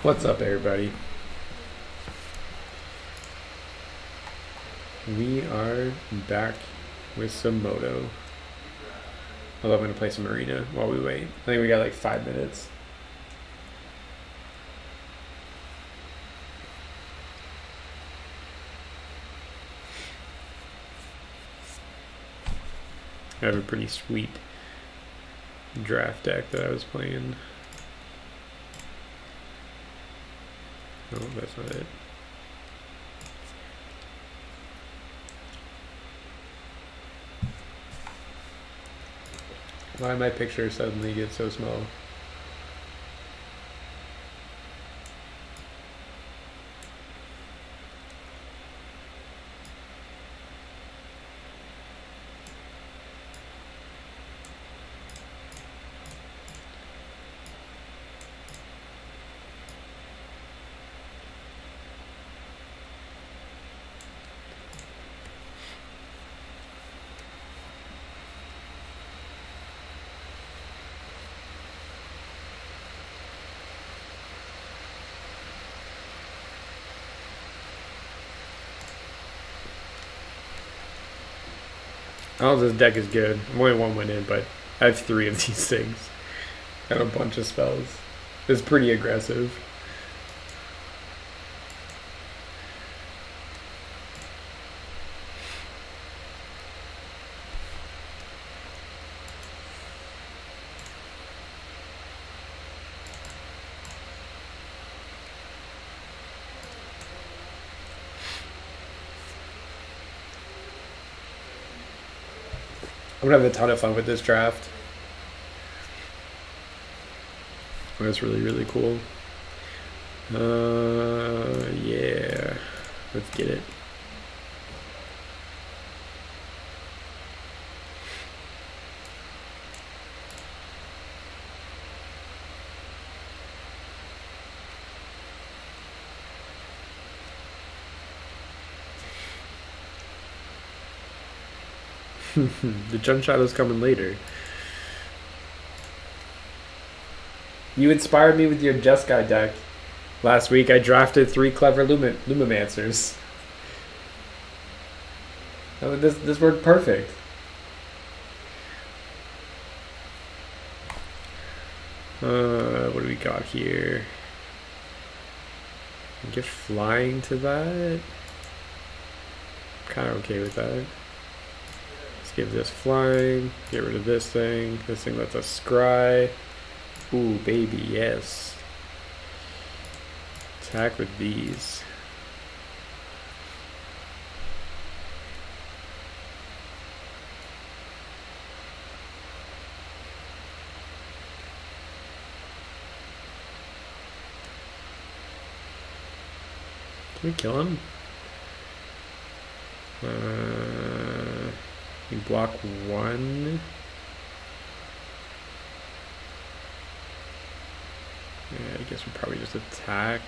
What's up, everybody? We are back with some Moto. Although I'm going to play some Arena while we wait. I think we got like 5 minutes. I have a pretty sweet draft deck that I was playing. Oh, that's not it. Why did my picture suddenly get so small? Oh, this deck is good. I'm only 1 win in, but I have 3 of these things. Got a bunch of spells. It's pretty aggressive. I'm gonna have a ton of fun with this draft. That's really, really cool. Yeah. Let's get it. The Junk Shadow's coming later. You inspired me with your Jeskai deck. Last week I drafted 3 clever Lumimancers. Oh, this worked perfect. What do we got here? Get flying to that. Kind of okay with that. Let's give this flying. Get rid of this thing. This thing lets us scry. Ooh, baby, yes. Attack with these. Can we kill him? We block 1. Yeah, I guess we probably just attack.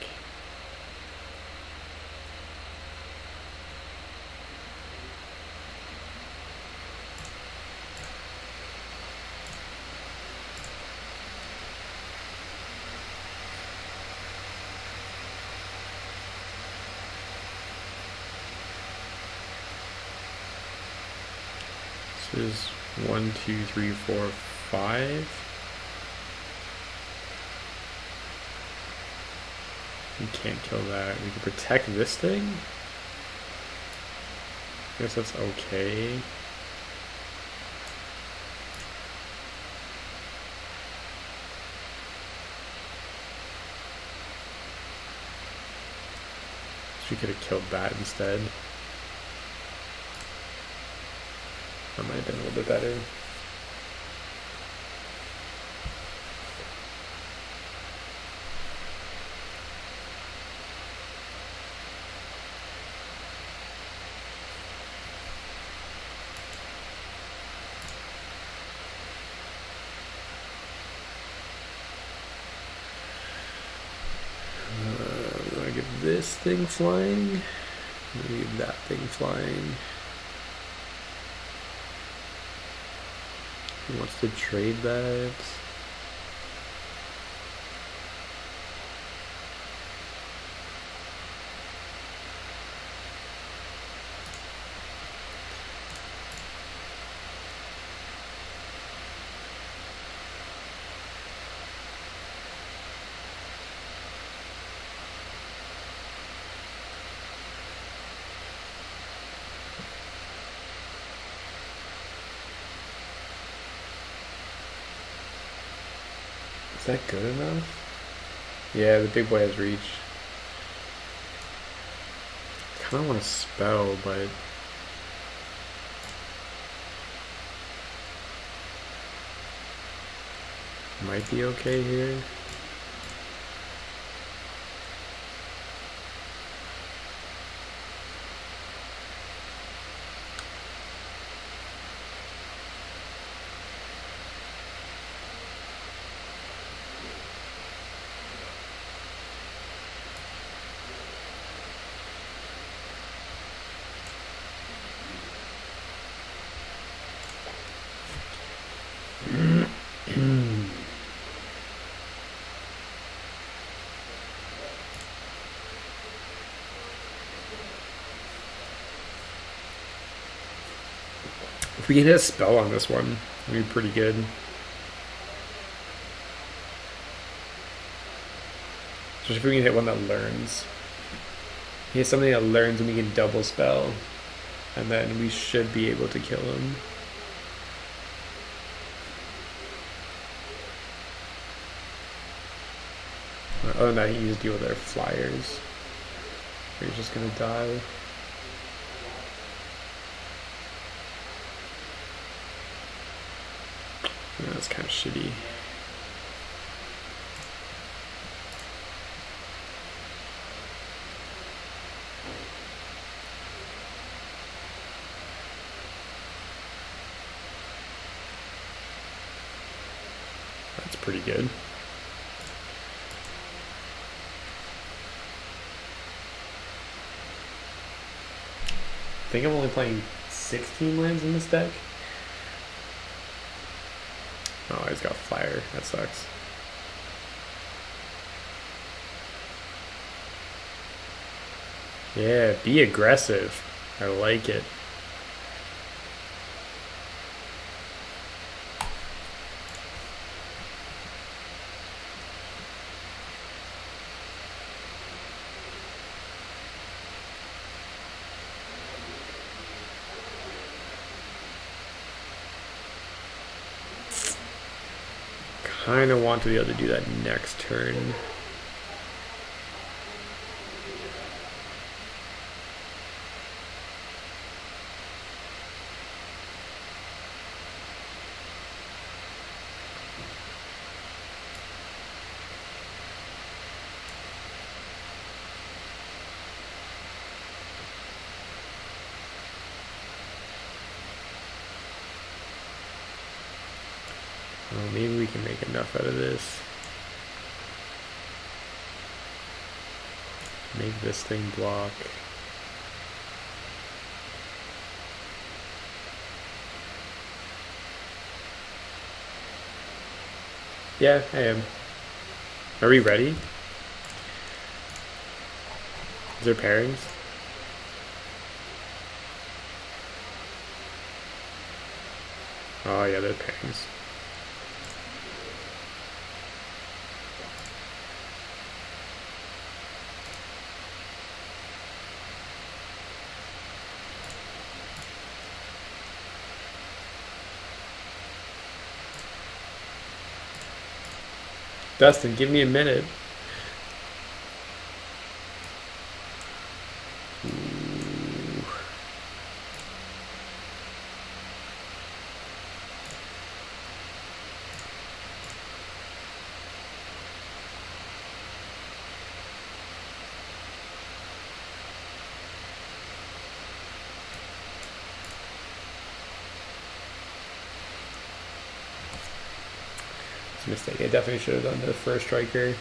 This is 1, 2, 3, 4, 5. We can't kill that. We can protect this thing? I guess that's okay. We could have killed that instead. That might have been a little bit better. This thing flying, maybe that thing flying. He wants to trade that. Is that good enough? Yeah, the big boy has reach. Kind of want to spell, but might be okay here. If we can hit a spell on this one, it'd be pretty good. Especially if we can hit one that learns. Hit something that learns and we can double spell. And then we should be able to kill him. Other than that, he needs to deal with our flyers. He's just gonna die. Yeah, that's kind of shitty. That's pretty good. I think I'm only playing 16 lands in this deck. Oh, he's got fire. That sucks. Yeah, be aggressive. I like it. Kind of want to be able to do that next turn. Well, maybe we can make enough out of this. Make this thing block. Yeah, I am. Are we ready? Is there pairings? Oh yeah, there are pairings. Dustin, give me a minute. It's a mistake. I definitely should have done the first striker.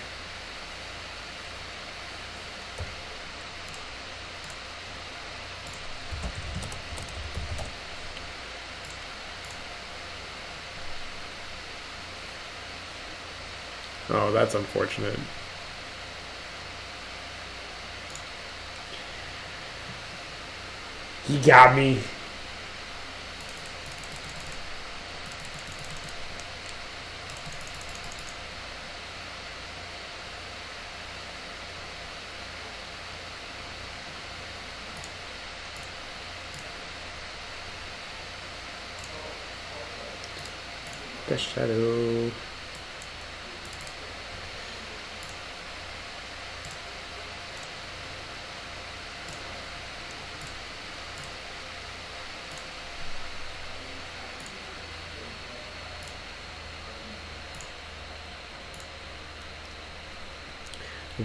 Oh, that's unfortunate. He got me. The shadow.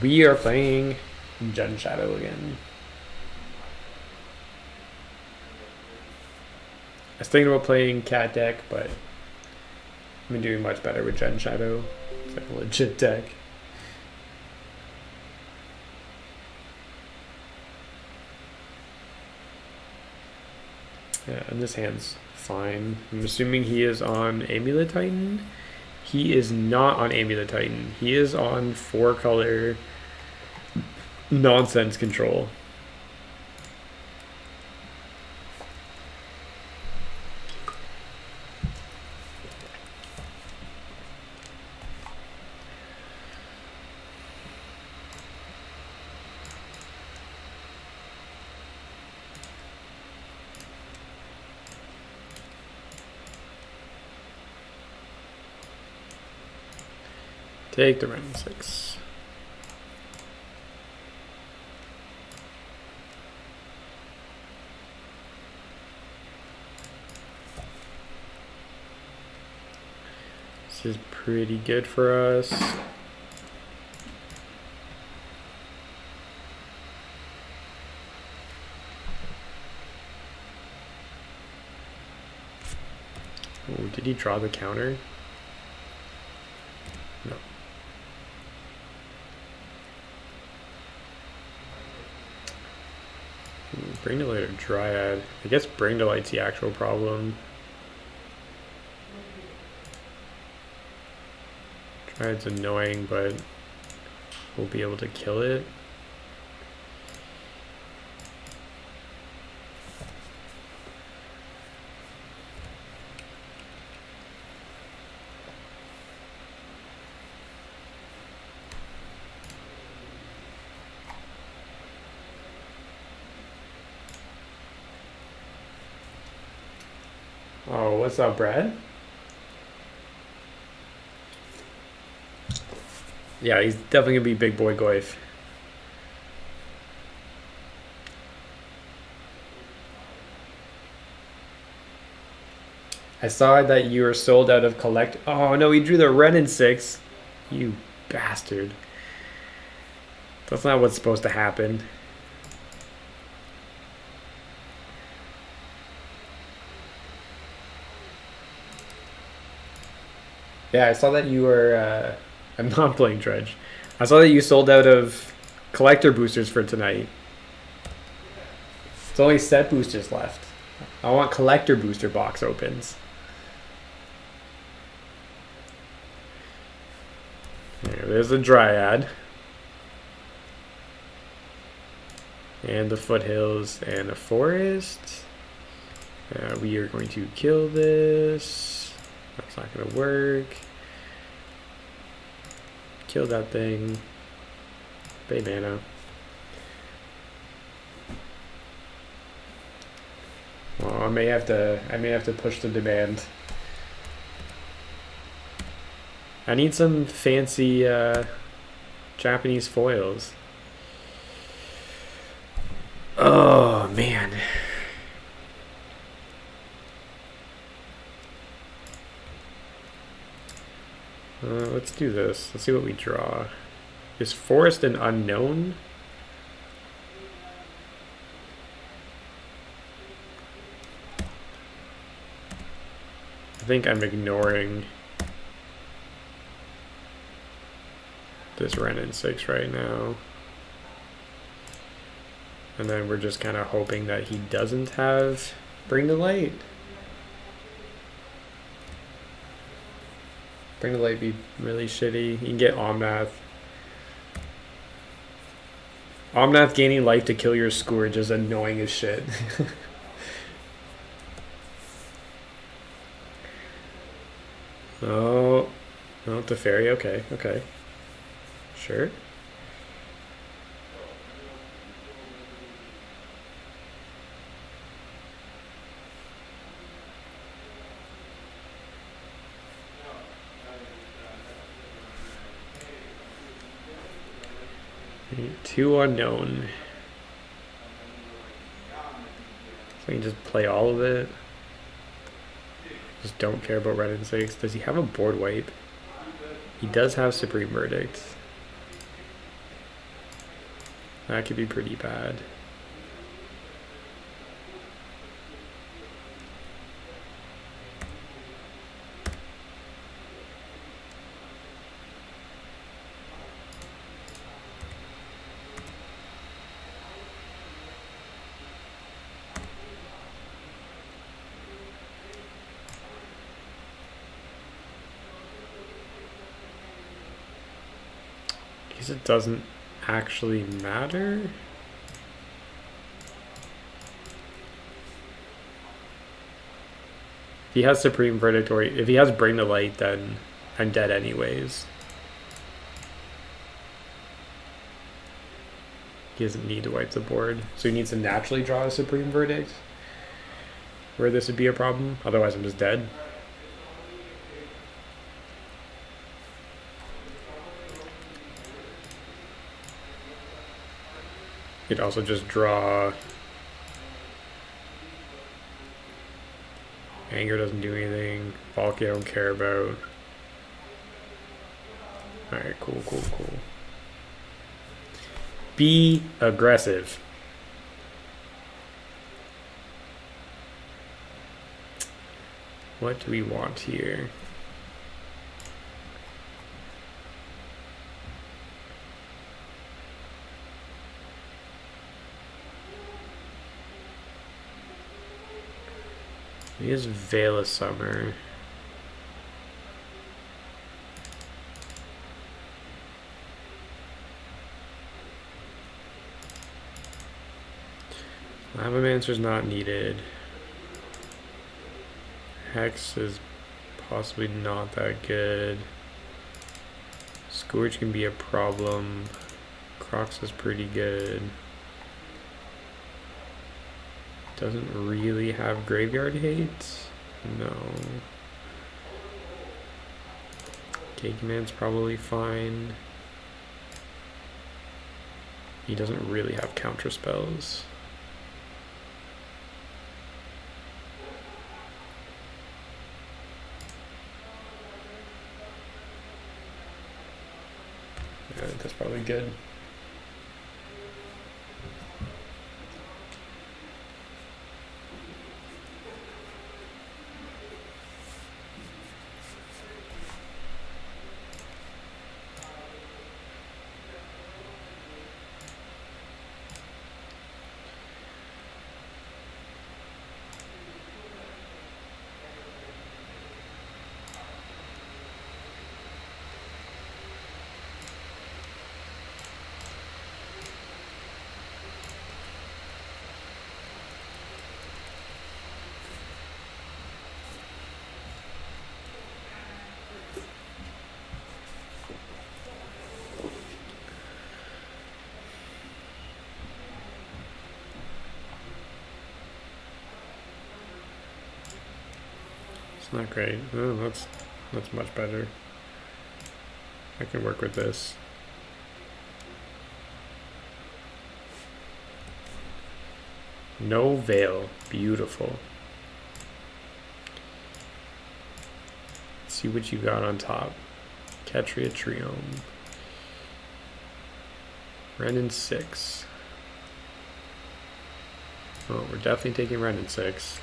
We are playing Jun Shadow again. I was thinking about playing Cat deck, but I've been doing much better with Jun Shadow. It's like a legit deck. Yeah, and this hand's fine. I'm assuming he is on Amulet Titan. He is not on Amulet Titan. He is on 4-color nonsense control. Take the random 6. This is pretty good for us. Oh, did he draw the counter? No. Bring to Light or Dryad. I guess Bring to Light's the actual problem. Dryad's annoying, but we'll be able to kill it. Oh, what's up, Brad? Yeah, he's definitely gonna be big boy Goif. I saw that you were sold out of collect. Oh no, he drew the Renin 6. You bastard. That's not what's supposed to happen. Yeah, I saw that you were. I'm not playing Dredge. I saw that you sold out of collector boosters for tonight. It's only set boosters left. I want collector booster box opens. There's a Dryad. And the Foothills and a Forest. We are going to kill this. That's not going to work. Kill that thing. Pay mana. Oh, I may have to push the demand. I need some fancy Japanese foils. Oh man. Let's do this. Let's see what we draw. Is Forest an unknown? I think I'm ignoring this Renin 6 right now. And then we're just kind of hoping that he doesn't have Bring to Light. Bring to Light be really shitty. You can get Omnath. Omnath gaining life to kill your Scourge is annoying as shit. Oh, no, Teferi, okay, okay. Sure. Two unknown. So I can just play all of it. Just don't care about Red and 6. Does he have a board wipe? He does have Supreme Verdict. That could be pretty bad. I guess it doesn't actually matter. If he has Supreme Verdict, or if he has Bring the Light, then I'm dead anyways. He doesn't need to wipe the board, so he needs to naturally draw a Supreme Verdict, where this would be a problem. Otherwise, I'm just dead. He'd also just draw. Anger doesn't do anything. Valky I don't care about. Alright, cool. Be aggressive. What do we want here? He has Veil of Summer. Lavamancer's not needed. Hex is possibly not that good. Scourge can be a problem. Crocs is pretty good. Doesn't really have Graveyard Hate? No. Cake Man's probably fine. He doesn't really have counter spells. Yeah, that's probably good. Not great. Oh, that's much better. I can work with this. No Veil. Beautiful. Let's see what you got on top. Ketria Triome. Renin 6. Oh, we're definitely taking Renin 6.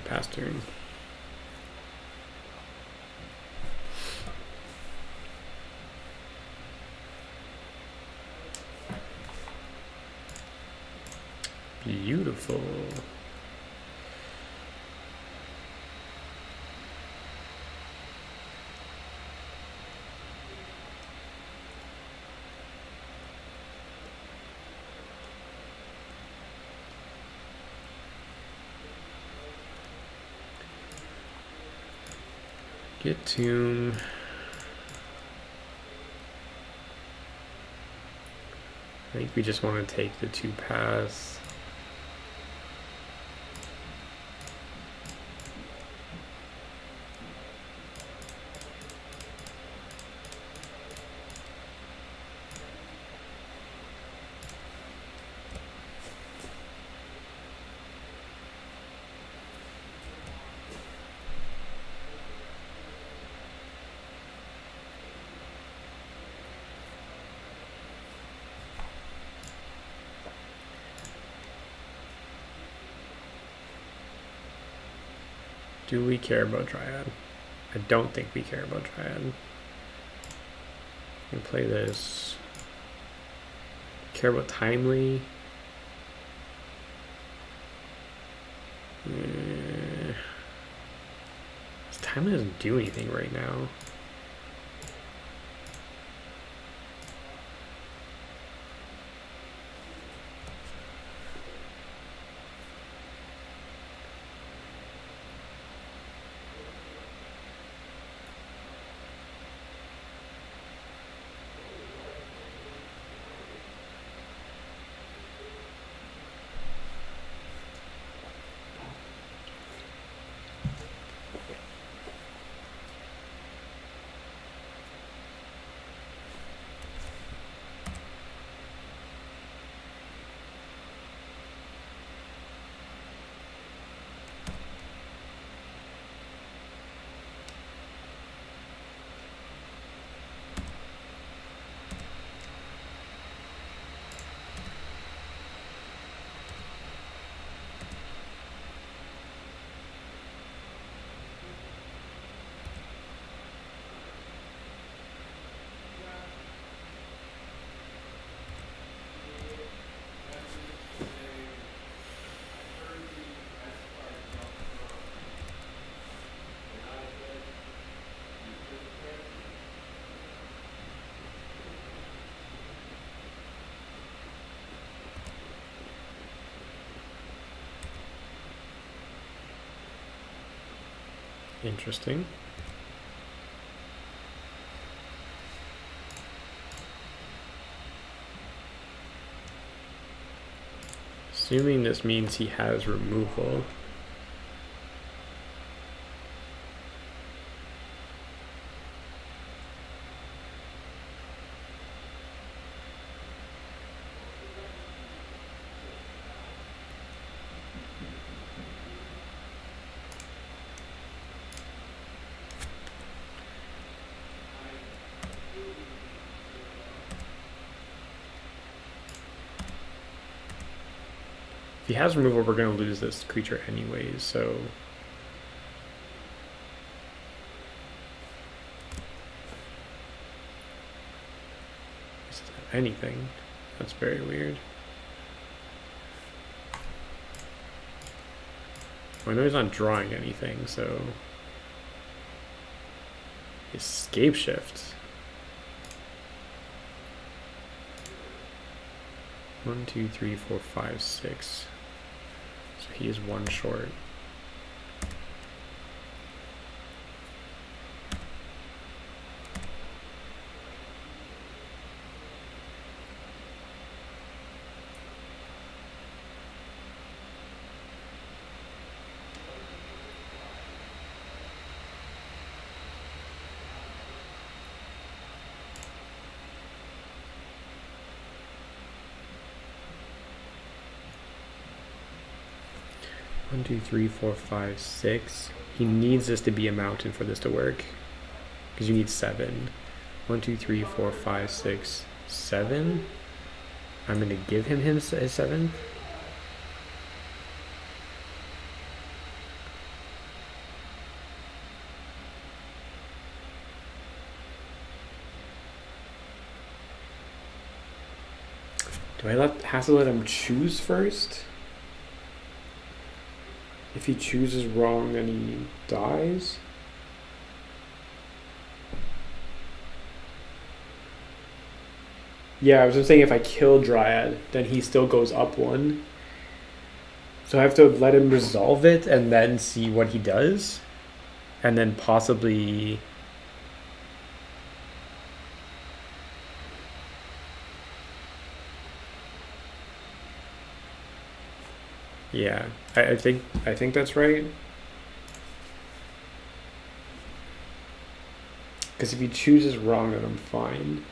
Pass turn. Beautiful. Get Tomb. I think we just want to take the 2 paths. Do we care about Dryad? I don't think we care about Dryad. We play this. Care about Timely? This Timely doesn't do anything right now. Interesting. Assuming this means he has removal. If he has removal, we're going to lose this creature anyways, so... anything. That's very weird. Well, I know he's not drawing anything, so... Escape Shift. 1, 2, 3, 4, 5, 6. So he is one short. One, two, three, four, five, 6. He needs this to be a mountain for this to work. Because you need 7. 1, 2, 3, 4, 5, 6, 7. I'm going to give him his 7th. Do I have to let him choose first? If he chooses wrong, then he dies? Yeah, I was just saying if I kill Dryad, then he still goes up 1. So I have to let him resolve it and then see what he does. And then possibly... yeah, I think that's right. Because if he chooses wrong, then I'm fine.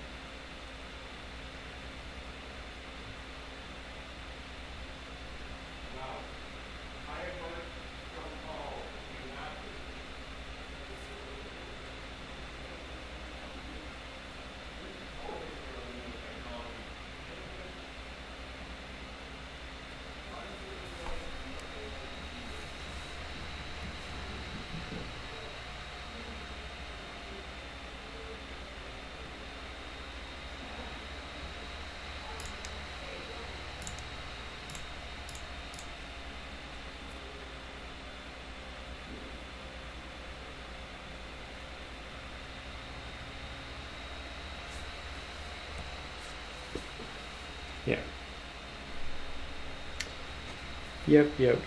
Yeah. Yep.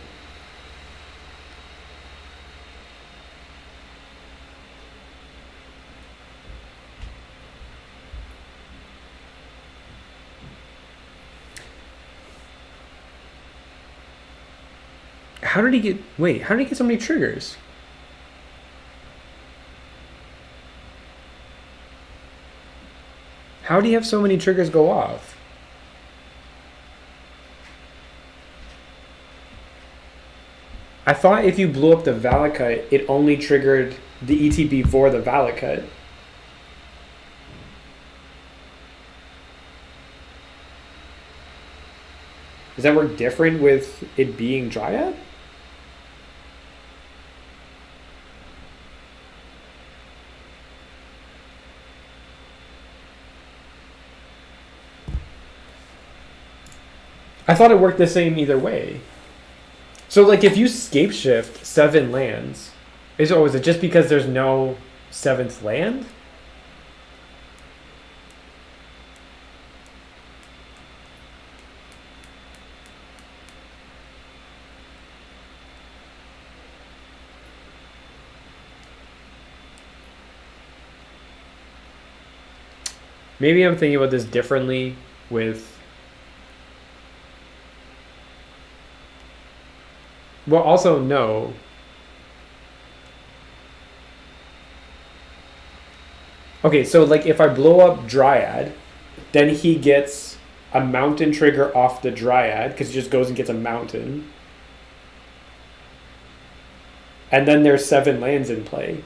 How did he get... Wait, how did he get so many triggers? How do you have so many triggers go off? I thought if you blew up the Valakut, it only triggered the ETB for the Valakut. Does that work different with it being Dryad? I thought it worked the same either way. So, like, if you scape shift 7 lands, is it just because there's no 7th land? Maybe I'm thinking about this differently with... Well, also, no. Okay, so, like, if I blow up Dryad, then he gets a mountain trigger off the Dryad, because he just goes and gets a mountain. And then there's 7 lands in play.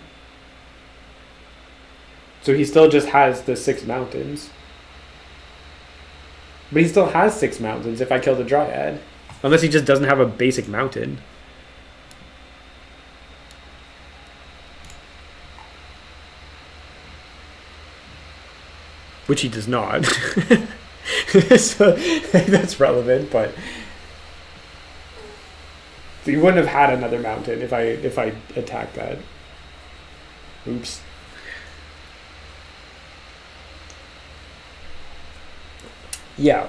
So he still just has the 6 mountains. But he still has 6 mountains if I kill the Dryad. Unless he just doesn't have a basic mountain. Which he does not. So that's relevant, but... So you wouldn't have had another mountain if I attacked that. Oops. Yeah.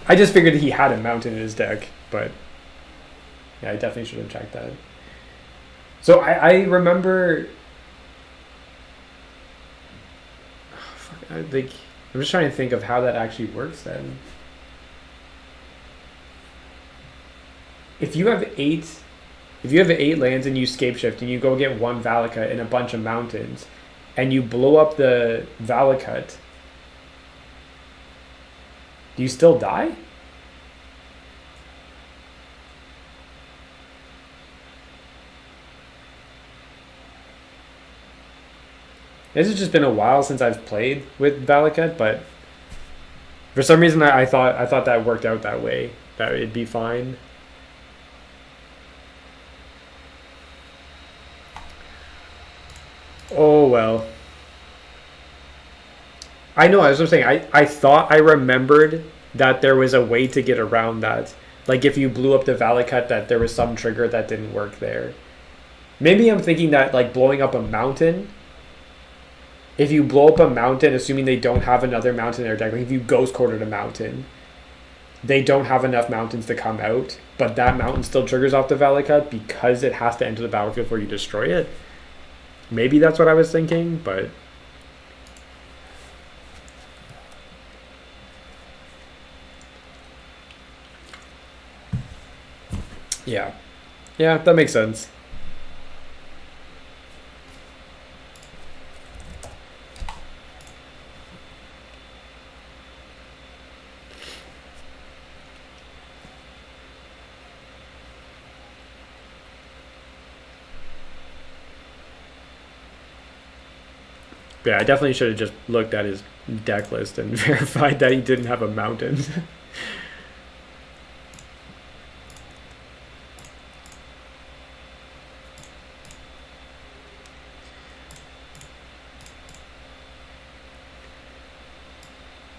I just figured he had a mountain in his deck, but... Yeah, I definitely should have checked that. So I remember... I'm just trying to think of how that actually works then. If you have 8 lands and you scape shift and you go get 1 Valakut and a bunch of mountains and you blow up the Valakut, do you still die? This has just been a while since I've played with Valakut, but for some reason I thought that worked out that way, that it'd be fine. Oh well. I know, as I'm saying, I thought I remembered that there was a way to get around that. Like if you blew up the Valakut, that there was some trigger that didn't work there. Maybe I'm thinking that like blowing up a mountain, if you blow up a mountain, assuming they don't have another mountain in their deck, like if you ghost quartered a mountain, they don't have enough mountains to come out, but that mountain still triggers off the Valakut because it has to enter the battlefield before you destroy it. Maybe that's what I was thinking, but... Yeah. Yeah, that makes sense. Yeah, I definitely should have just looked at his deck list and verified that he didn't have a mountain.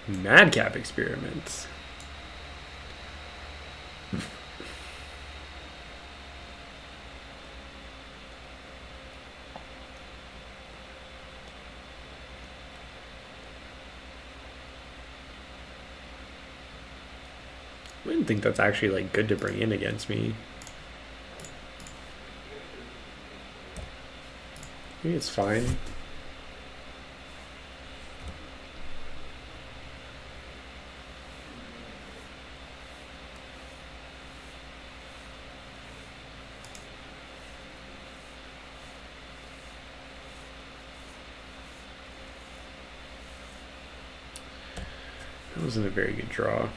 Madcap experiments. don't think that's actually like good to bring in against me. Maybe it's fine. That wasn't a very good draw.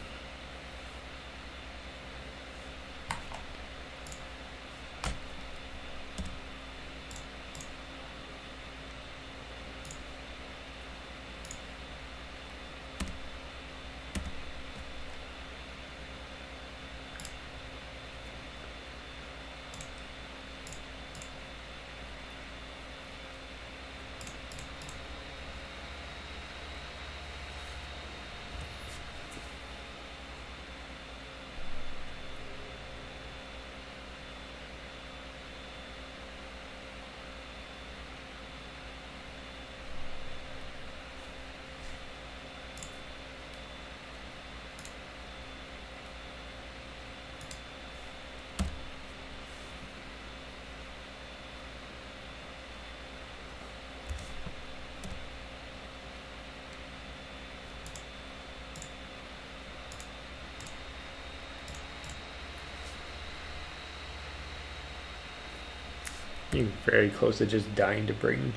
You're very close to just dying to bring.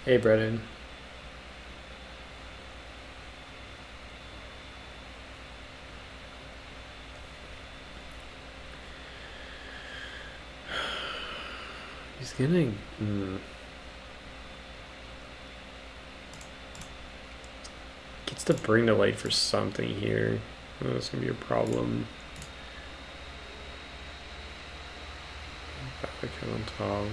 Hey, Brennan. He's gonna. Gets to bring the light for something here. Oh, that's gonna be a problem. Back on top.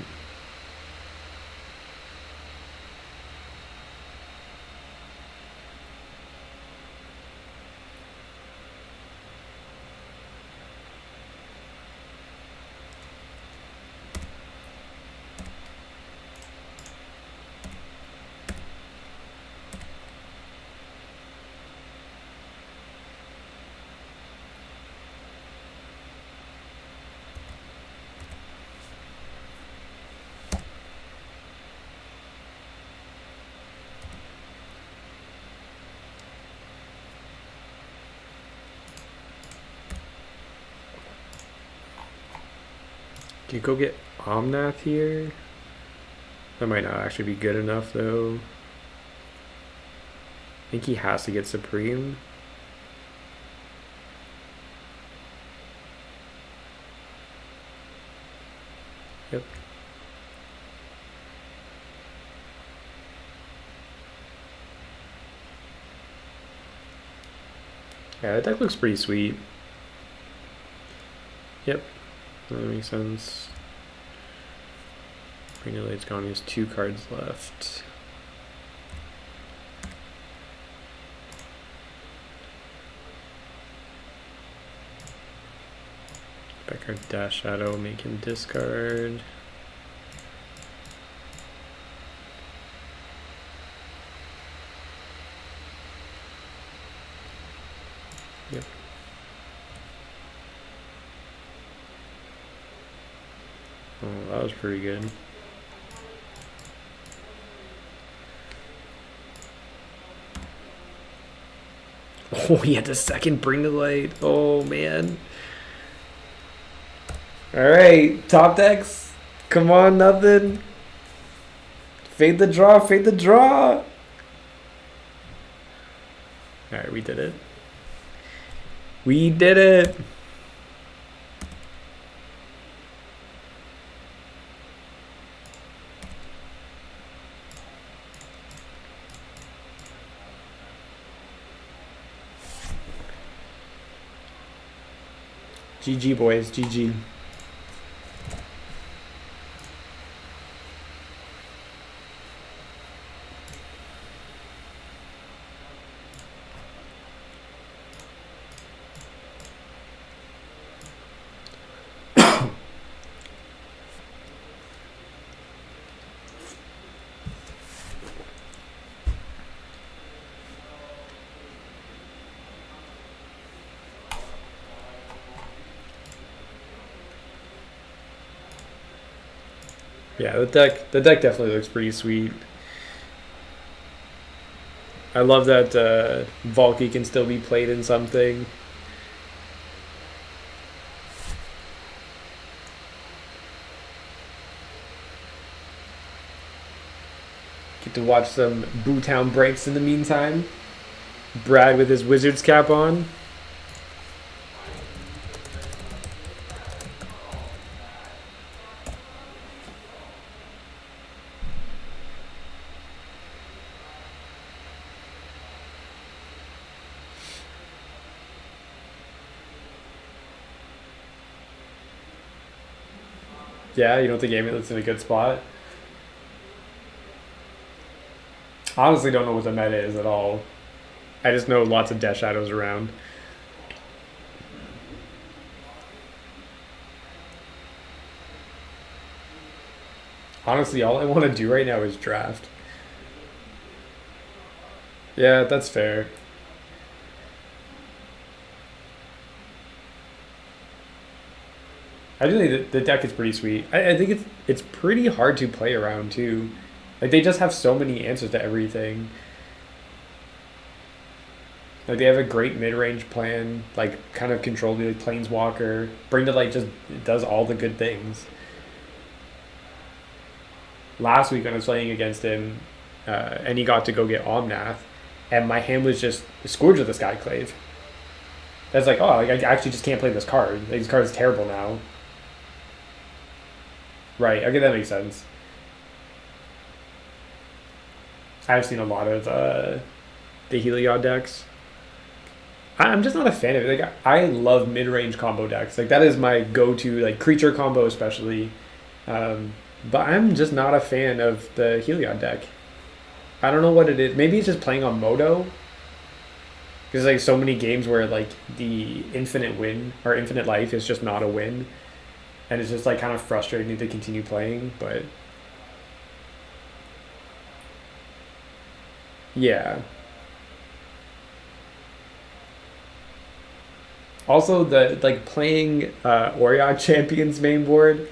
Do you go get Omnath here? That might not actually be good enough though. I think he has to get Supreme. Yep. Yeah, that deck looks pretty sweet. Yep. That makes sense. Regulate's gone. He has 2 cards left. Back our Dash Shadow, make him discard. Yep. Oh, that was pretty good. Oh, he had the second Bring the Light. Oh, man. Alright, top decks. Come on, nothing. Fade the draw, fade the draw. Alright, we did it. We did it. GG, boys. GG. Yeah, the deck definitely looks pretty sweet. I love that Valky can still be played in something. Get to watch some Bootown breaks in the meantime. Brad with his Wizards cap on. Yeah, you don't think Amulet's in a good spot? Honestly, don't know what the meta is at all. I just know lots of Death Shadows around. Honestly, all I want to do right now is draft. Yeah, that's fair. I do think the deck is pretty sweet. I think it's pretty hard to play around too. Like they just have so many answers to everything. Like they have a great mid-range plan, like kind of control the like, Planeswalker. Bring to Light just does all the good things. Last week when I was playing against him, and he got to go get Omnath, and my hand was just Scourge of the Skyclave. That's like, oh, like, I actually just can't play this card. Like, this card is terrible now. Right, okay, that makes sense. I've seen a lot of the Heliod decks. I'm just not a fan of it. Like I love mid-range combo decks. Like that is my go-to, like creature combo especially. But I'm just not a fan of the Heliod deck. I don't know what it is. Maybe it's just playing on Moto. Because like so many games where like the infinite win or infinite life is just not a win, and it's just like kind of frustrating to continue playing. But yeah. Also, the like playing Orion Champions main board,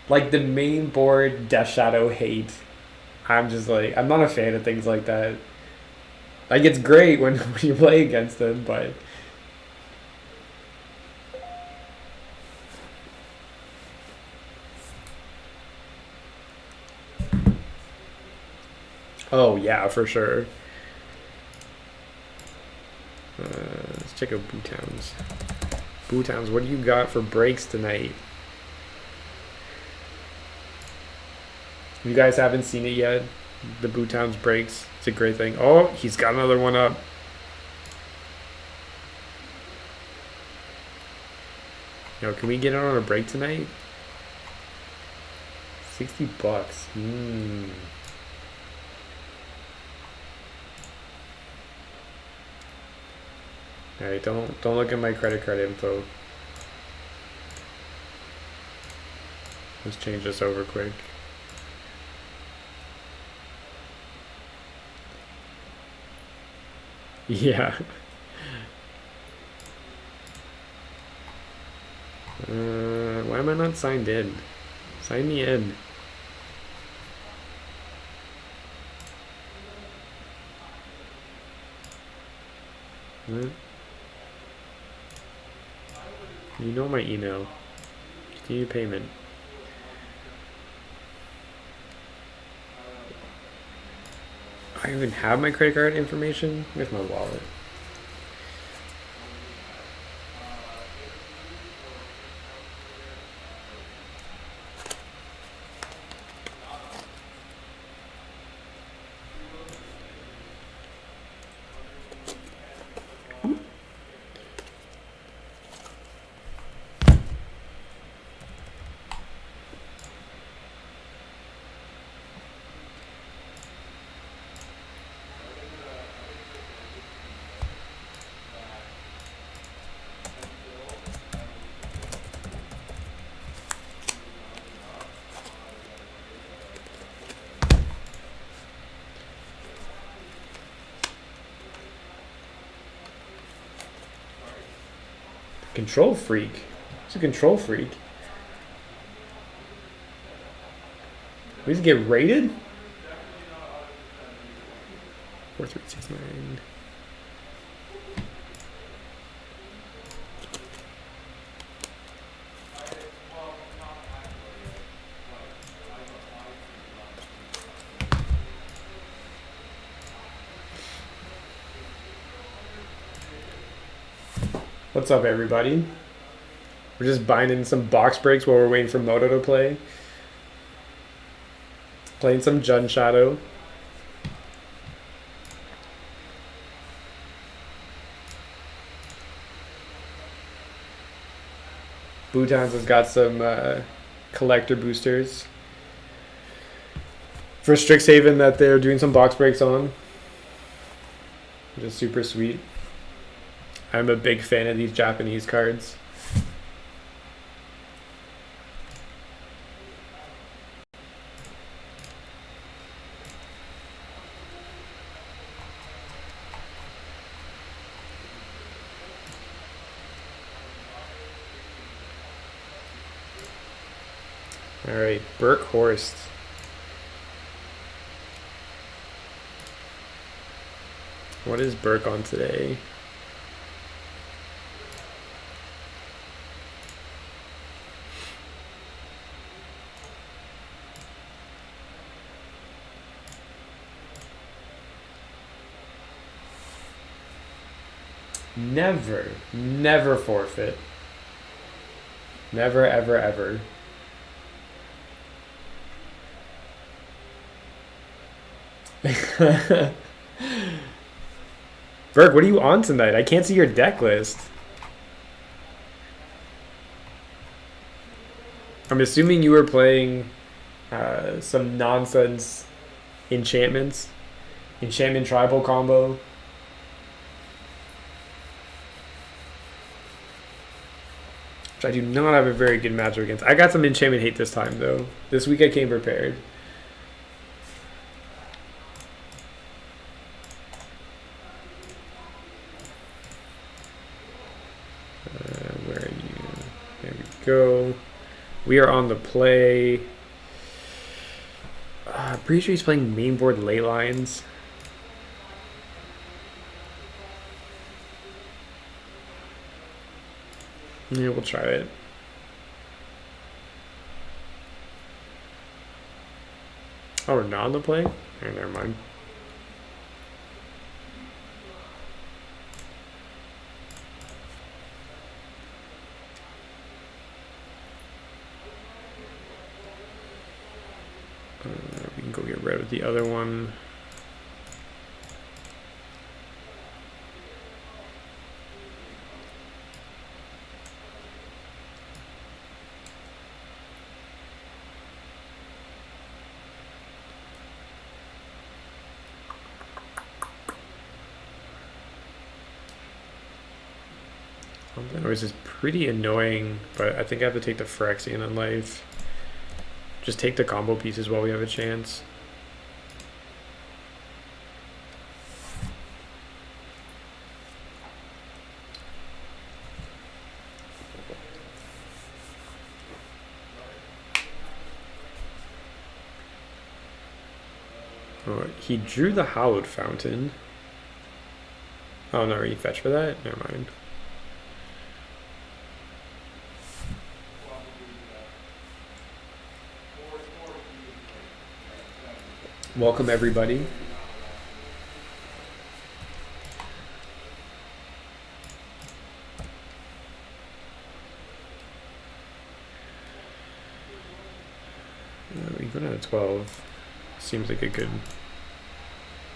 like the main board Death Shadow hate. I'm just like I'm not a fan of things like that. Like it's great when, when you play against them, but oh yeah, for sure. Let's check out Bootowns. Bootowns, what do you got for breaks tonight? You guys haven't seen it yet? The Bootowns breaks. It's a great thing. Oh, he's got another one up. Yo, can we get it on a break tonight? $60. Alright, don't look at my credit card info. Let's change this over quick. Yeah. Why am I not signed in? Sign me in. What? You know my email. Continue payment. I don't even have my credit card information. Where's my wallet? Control freak. It's a control freak. We just get raided? 4369. What's up, everybody? We're just binding some box breaks while we're waiting for Moto to play. Playing some Jun Shadow. Bhutan's has got some collector boosters for Strixhaven that they're doing some box breaks on, which is super sweet. I'm a big fan of these Japanese cards. All right, Burkhorst. What is Burke on today? Never forfeit. Never, ever, ever. Burke, what are you on tonight? I can't see your deck list. I'm assuming you were playing some nonsense enchantments. Enchantment tribal combo. Which I do not have a very good matchup against. I got some enchantment hate this time, though. This week I came prepared. Where are you? There we go. We are on the play. Pretty sure he's playing mainboard ley lines. Yeah, we'll try it. Oh, we're not on the play? Oh, never mind. We can go get rid of the other one. That noise is pretty annoying, but I think I have to take the Phyrexian on life. Just take the combo pieces while we have a chance. Oh, he drew the Hallowed Fountain. Oh no, he fetched for that? Never mind. Welcome, everybody. We go down to 12. Seems like a good...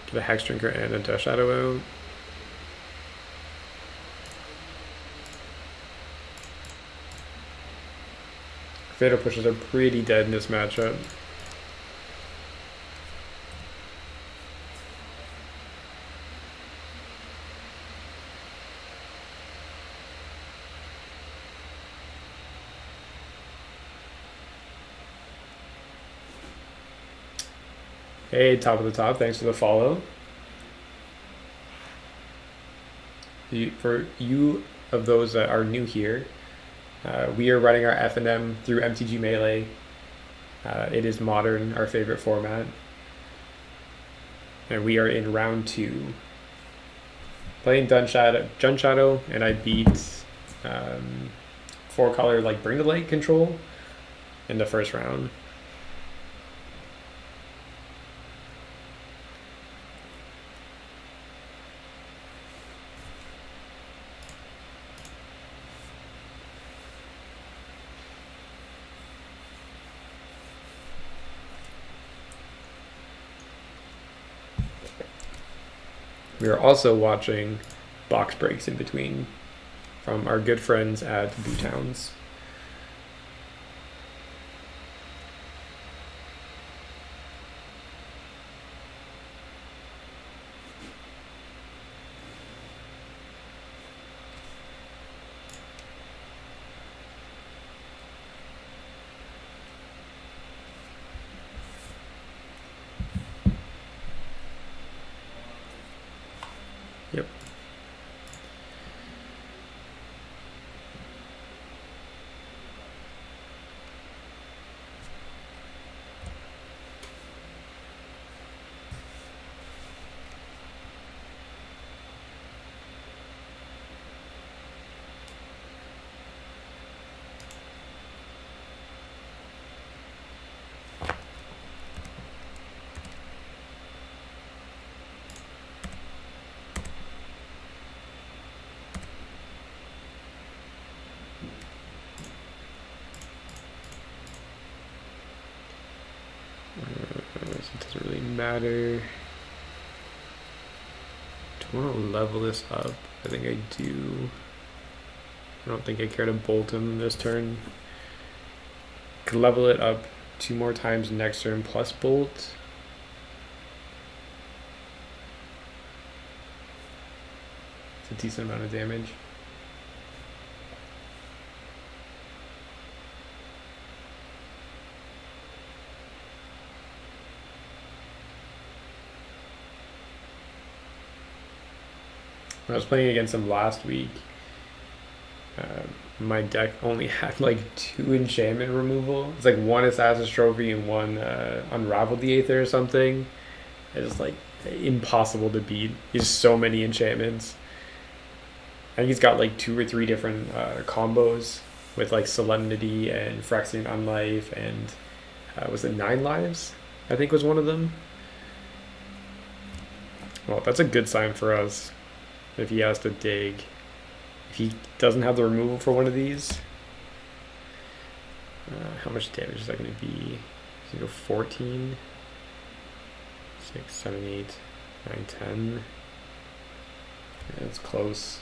Get a Hex Drinker and a Death Shadow out. Fatal Pushes are pretty dead in this matchup. Hey, top of the top, thanks for the follow. For you of those that are new here, we are running our FNM through MTG Melee. It is Modern, our favorite format. And we are in round 2. Playing Dun Shadow, and I beat 4-color like Bring to Light control in the first round. We are also watching box breaks in between from our good friends at Bootowns. Yep. It doesn't really matter. Do I want to level this up? I think I do. I don't think I care to bolt him this turn. Could level it up 2 more times next turn plus bolt. It's a decent amount of damage. When I was playing against him last week, my deck only had like 2 enchantment removal. It's like 1 Assassin's Trophy and 1 Unravel the Aether or something. It's like impossible to beat. He has so many enchantments. I think he's got like 2 or 3 different combos with like Solemnity and Phyrexian Unlife and was it 9 lives? I think was one of them. Well, that's a good sign for us. If he has to dig. If he doesn't have the removal for one of these, how much damage is that going to be? He's going to go 14, 6, 7, 8, 9, 10. Yeah, it's close.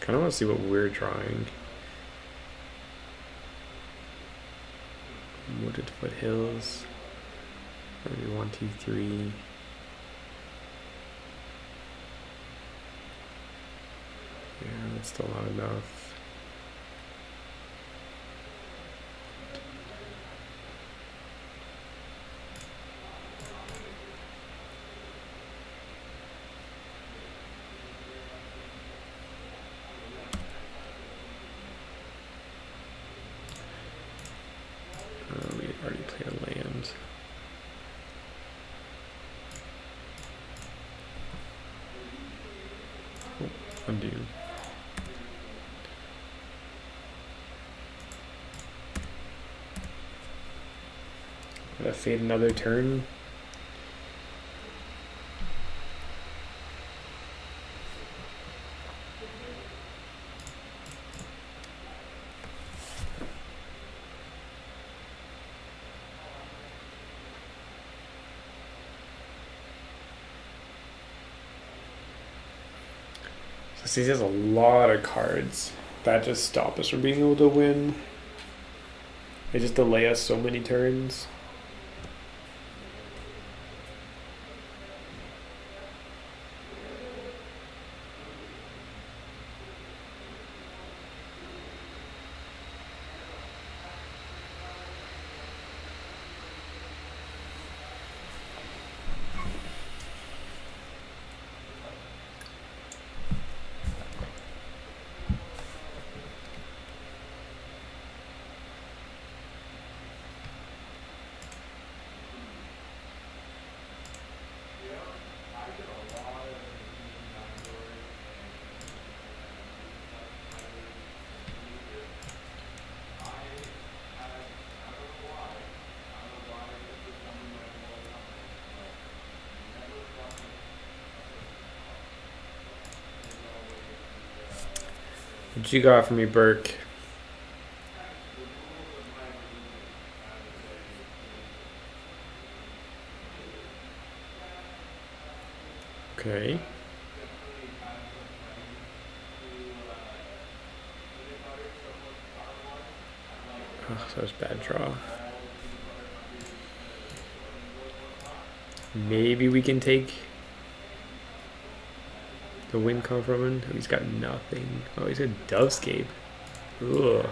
I don't want to see what we're drawing. Wooded Foothills. Maybe 1, 2, 3. Yeah, that's still not enough. We had already played a land. Oh, undo. Gotta fade another turn. So he has a lot of cards that just stop us from being able to win. They just delay us so many turns. What you got for me, Burke? Okay. Oh, that was a bad draw. Maybe we can take the win come from him. Oh, he's got nothing. Oh, he's got Dovescape. Ugh.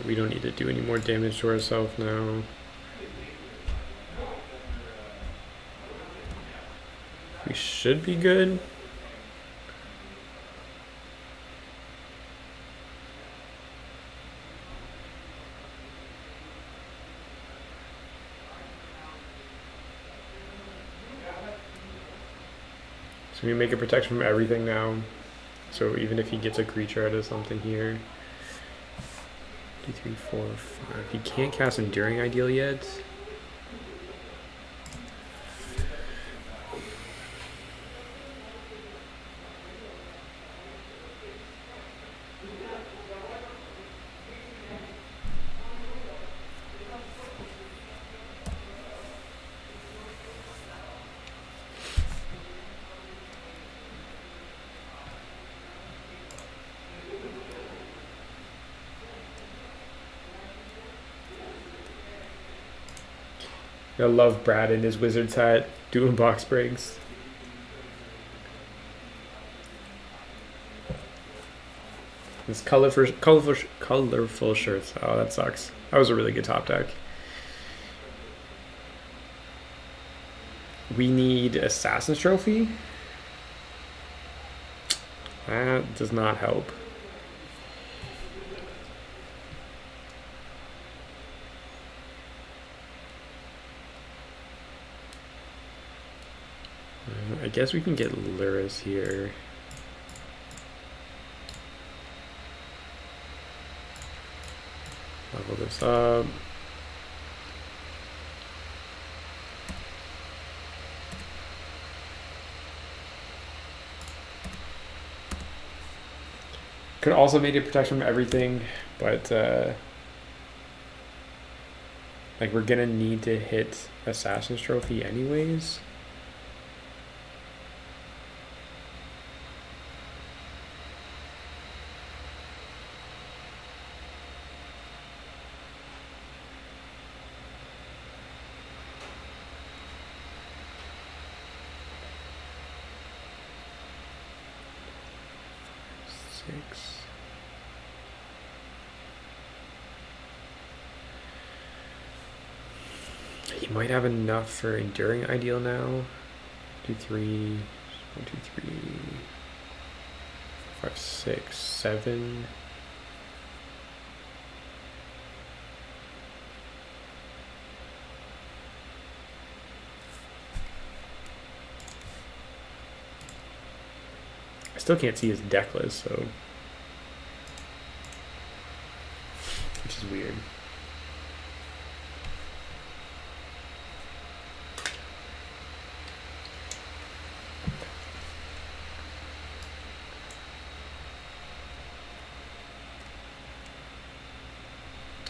We don't need to do any more damage to ourselves now. We should be good. So we make a protection from everything now. So even if he gets a creature out of something here. 2, 3, 4, 5. He can't cast Enduring Ideal yet. I love Brad in his wizard's hat doing box breaks. This colorful shirts. Oh, that sucks. That was a really good top deck. We need Assassin's Trophy. That does not help. I guess we can get Luris here. Level this up. Could also make a protection from everything, but like we're gonna need to hit Assassin's Trophy anyways. He might have enough for Enduring Ideal now. 2, 3, 1, 2, 3, 5, 6, 7. I still can't see his deck list, so. Which is weird.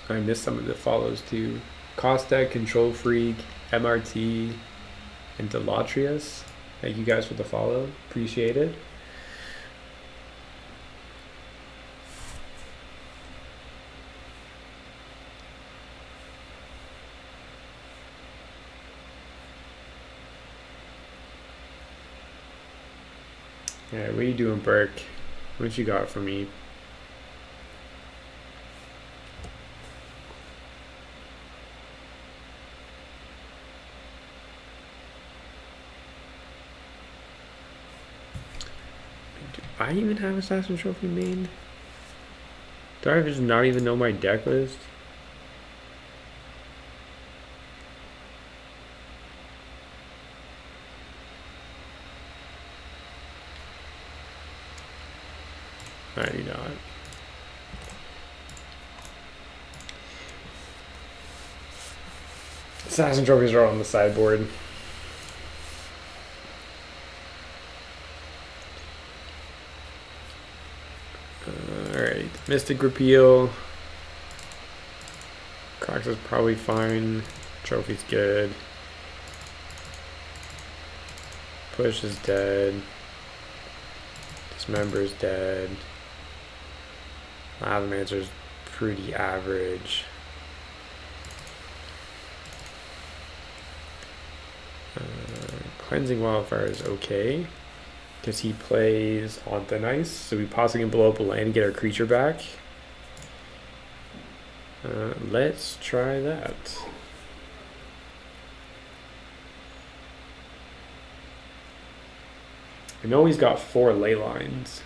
I missed some of the follows too. Costa, Control Freak, MRT, and Delatrius. Thank you guys for the follow. Appreciate it. Yeah, what are you doing, Burke? What you got for me? Do I even have Assassin Trophy main? Do I just not even know my deck list? I do not. Assassin trophies are on the sideboard. Alright, Mystic Repeal. Cox is probably fine. Trophy's good. Push is dead. Dismember's dead. Lavamancer's pretty average. Cleansing Wildfire is okay because he plays Onthanice, so we possibly can blow up a land and get our creature back. Let's try that. I know he's got 4 ley lines,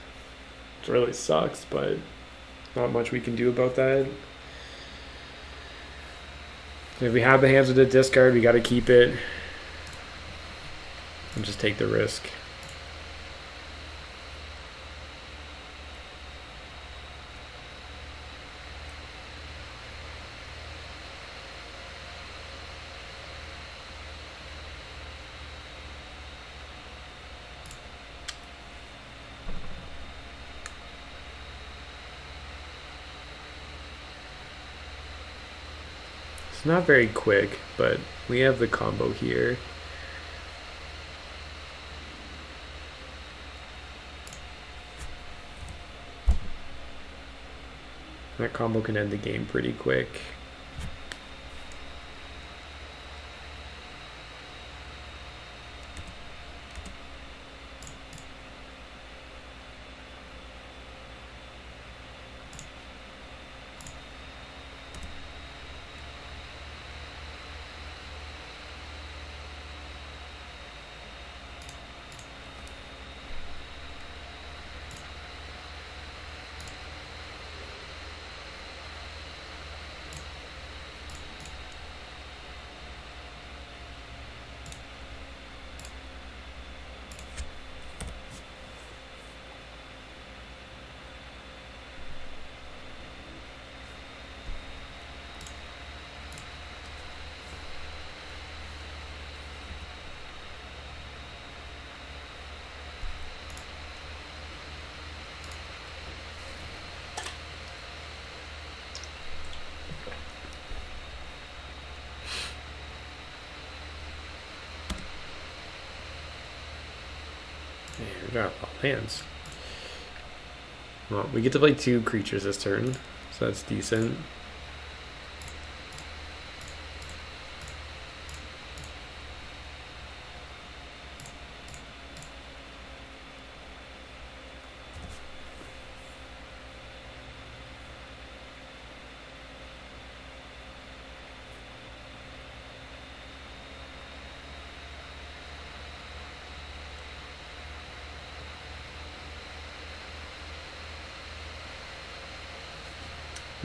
which really sucks, but not much we can do about that. If we have the hands with the discard, we got to keep it and just take the risk. It's not very quick, but we have the combo here. That combo can end the game pretty quick. We got all hands. Well, we get to play 2 creatures this turn, so that's decent.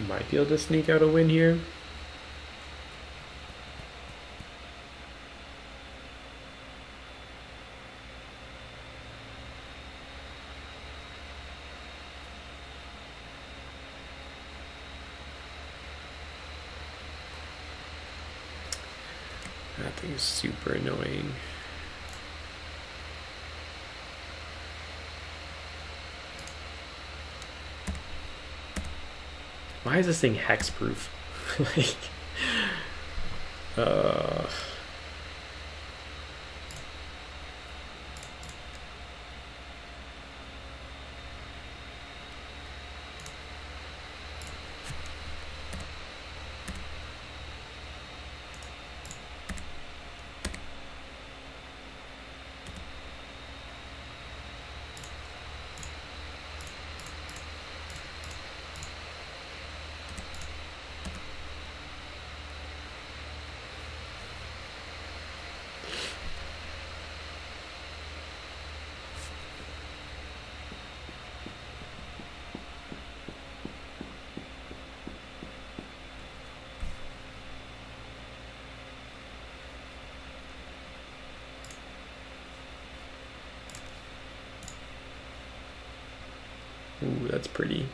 Might be able to sneak out a win here. That thing is super annoying. Why is this thing hexproof? Like, ooh, that's pretty.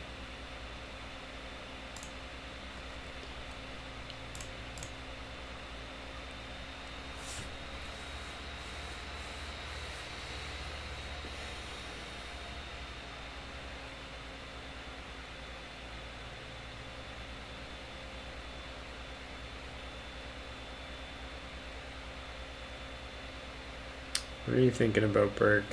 What are you thinking about, Burke?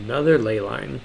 Another ley line.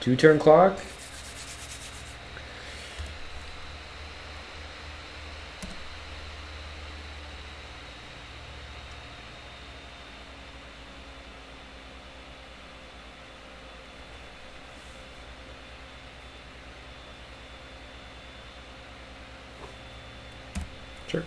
Two-turn clock. Sure.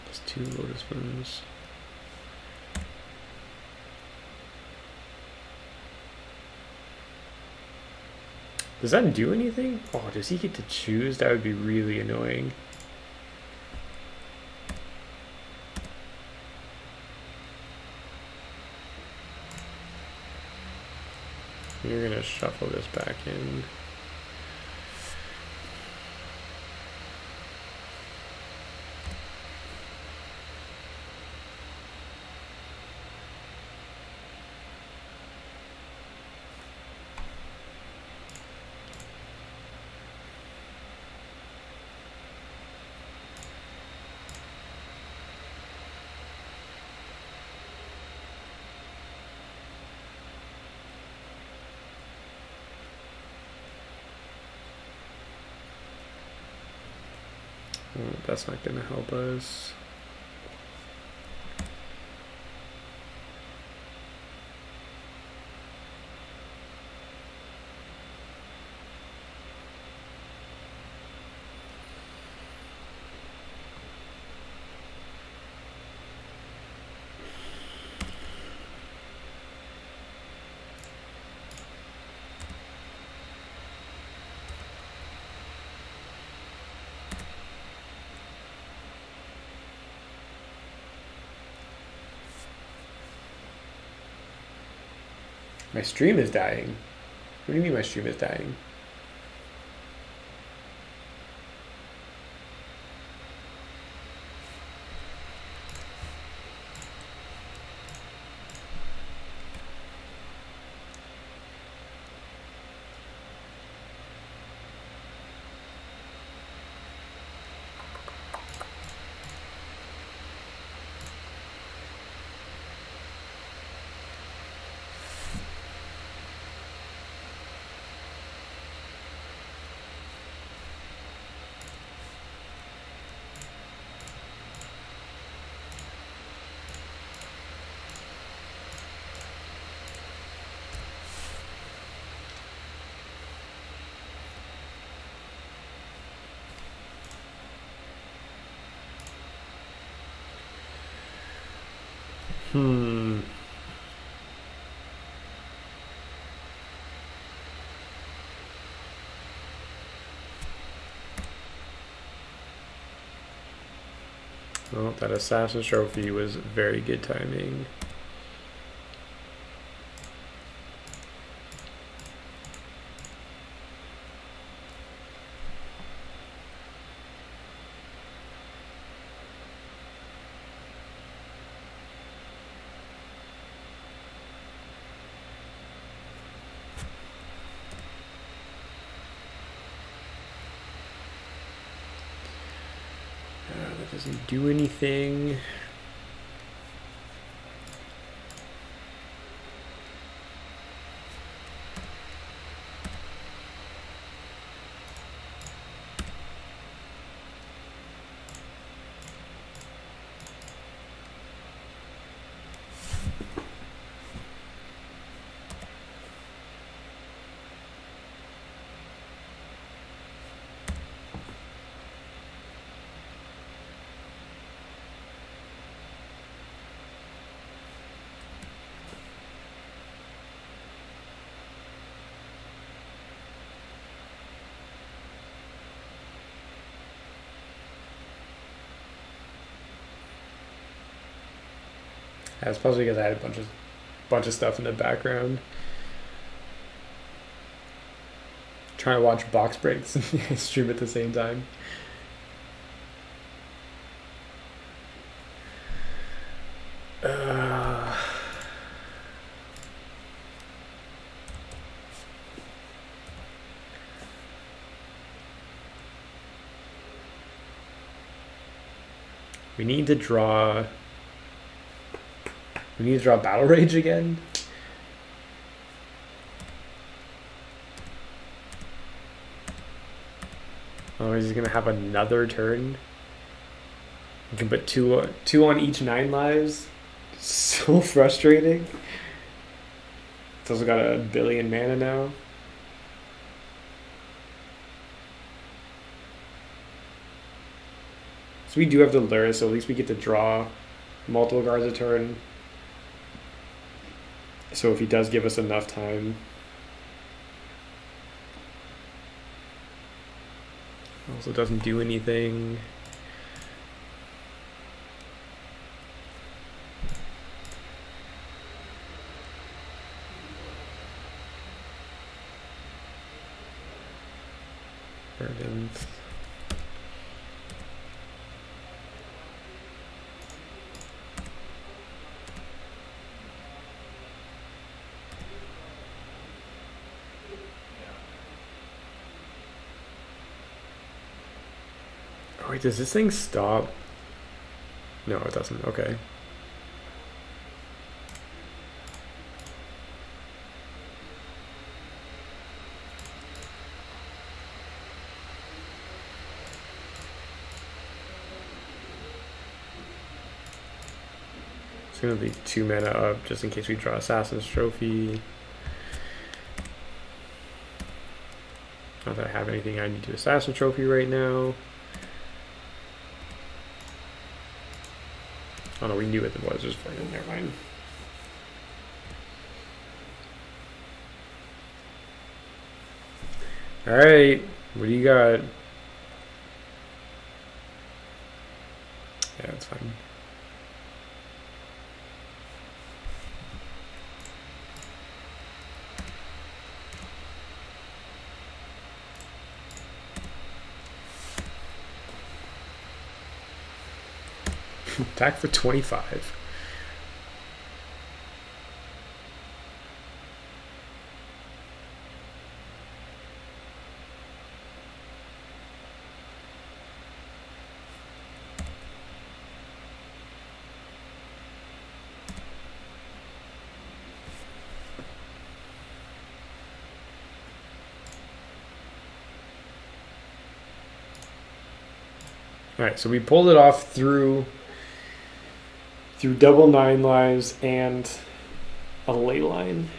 Just two lotus bones. Does that do anything? Oh, does he get to choose? That would be really annoying. You're gonna shuffle this back in. Oh, that's not gonna help us. My stream is dying. What do you mean my stream is dying? Well, that Assassin's Trophy was very good timing. That doesn't do anything. That's probably because I had a bunch of stuff in the background. Trying to watch box breaks and stream at the same time. We need to draw Battle Rage again. Otherwise he's gonna have another turn. You can put two on each 9 lives. So frustrating. It's also got a billion mana now. So we do have the lure, so at least we get to draw multiple cards a turn. So if he does give us enough time. Also doesn't do anything. Burdens. Oh, wait, does this thing stop? No, it doesn't. Okay. It's gonna be 2 mana up just in case we draw Assassin's Trophy. Not that I have anything I need to Assassin's Trophy right now. Oh no, we knew what it was, just fine. Never mind. Alright, what do you got? Yeah, that's fine. Attack for 25. All right, so we pulled it off through double 9 lives and a ley line.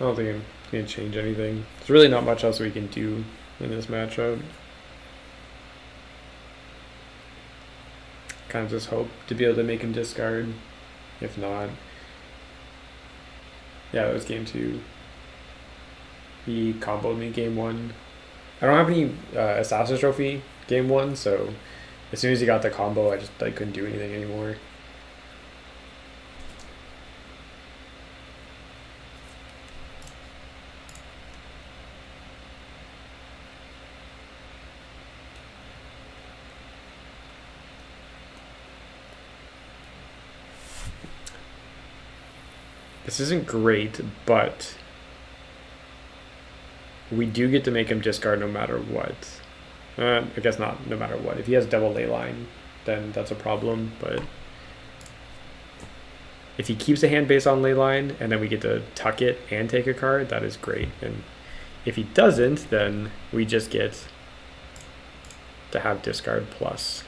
I don't think I'm going to change anything. There's really not much else we can do in this matchup. Kind of just hope to be able to make him discard. If not, yeah, that was game 2. He comboed me game 1. I don't have any Assassin's Trophy game 1, so as soon as he got the combo, I couldn't do anything anymore. This isn't great, but we do get to make him discard no matter what. I guess not no matter what. If he has double ley line, then that's a problem, but if he keeps a hand based on ley line and then we get to tuck it and take a card, that is great. And if he doesn't, then we just get to have discard plus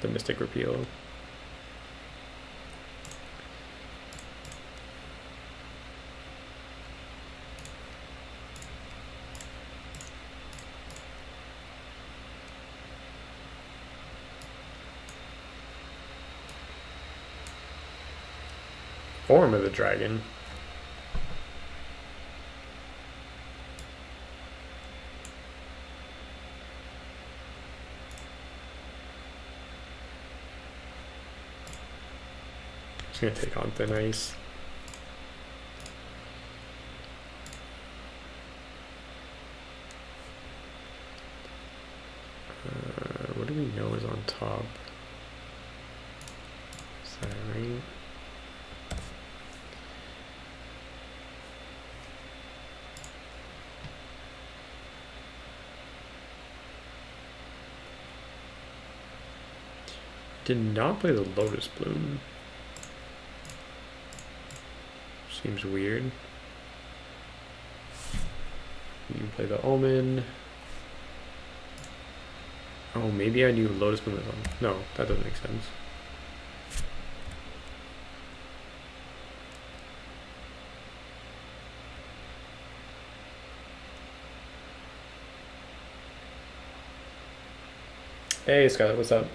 the Mystic Repeal. Form of the Dragon. Just gonna take on Thin Ice. What do we know is on top? Is that right? Did not play the Lotus Bloom. Seems weird. You can play the Omen. Oh, maybe I knew Lotus Bloom was on. No, that doesn't make sense. Hey, Scarlett, what's up?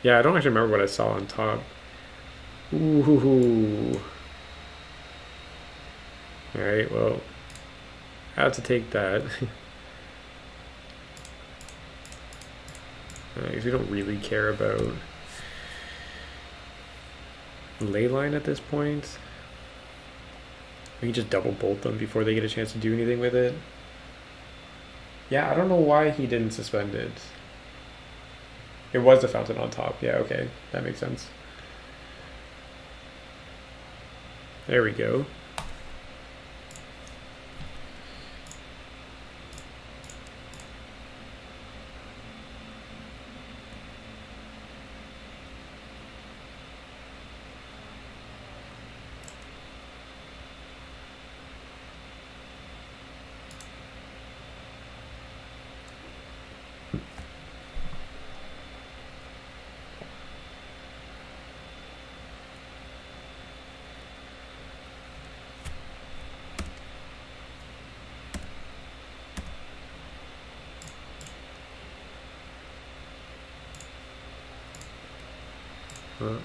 Yeah, I don't actually remember what I saw on top. Ooh. Alright, well, I have to take that. Because we don't really care about ley line at this point. We can just double bolt them before they get a chance to do anything with it. Yeah, I don't know why he didn't suspend it. It was the fountain on top. Yeah, okay. That makes sense. There we go.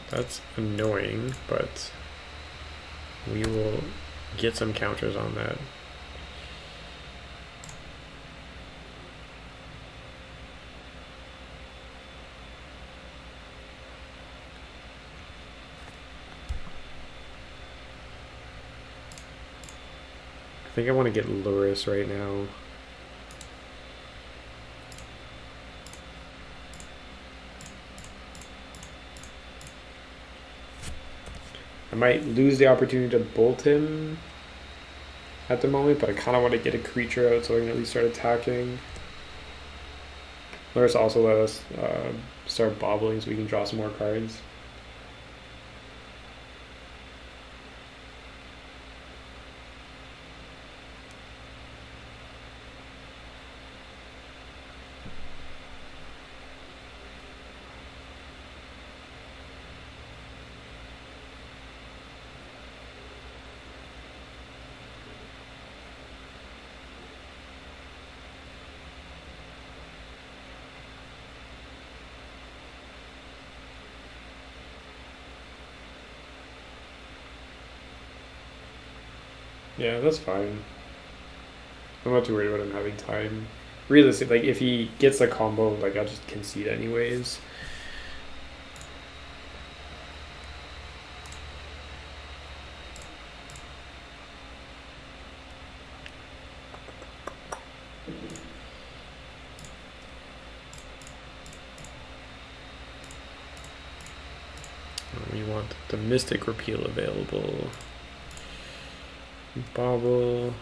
That's annoying, but we will get some counters on that. I think I want to get Luris right now. I might lose the opportunity to bolt him at the moment, but I kind of want to get a creature out so I can at least start attacking. Luris also let us start bobbling so we can draw some more cards. Yeah, that's fine. I'm not too worried about him having time. Realistically, like if he gets the combo, like I'll just concede anyways. We want the Mystic Repeal available. Bobble.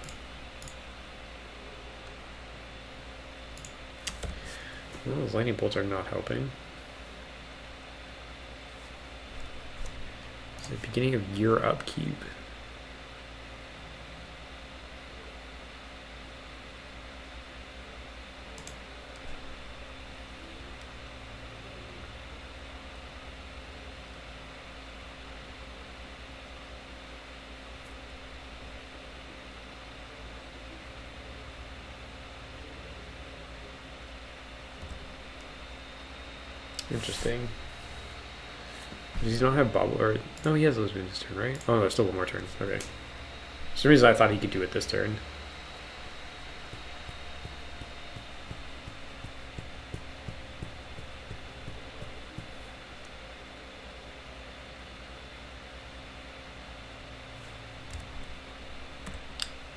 Well, those lightning bolts are not helping. It's the beginning of your upkeep. Interesting. Does he not have bubble or no? He has those moves this turn, right? Oh no, there's still one more turn. Okay. For some reason I thought he could do it this turn.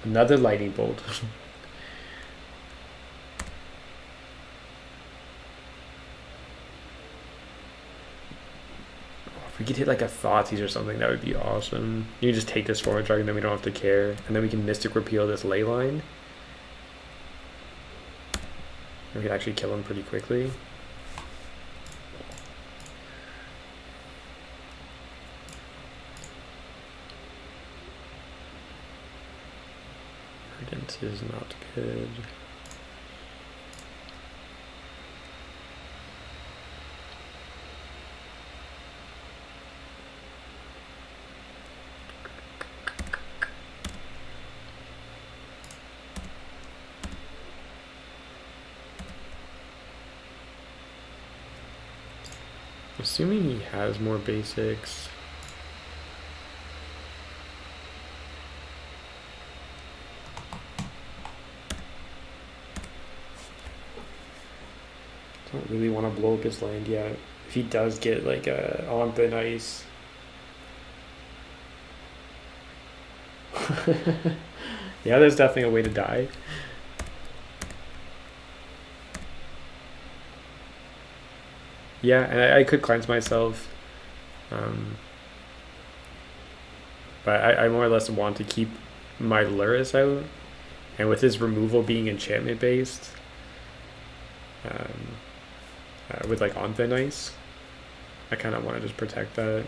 Another lightning bolt. If we could hit like a Thoughtseize or something, that would be awesome. You can just take this forward dragon, then we don't have to care. And then we can Mystic Repeal this ley line. We can actually kill him pretty quickly. Ardent is not good. Assuming he has more basics. Don't really want to blow up his land yet. If he does get like a on thin ice. Yeah, there's definitely a way to die. Yeah, and I could cleanse myself. But I more or less want to keep my Luris out. And with his removal being enchantment based, with like on thin ice, I kind of want to just protect that.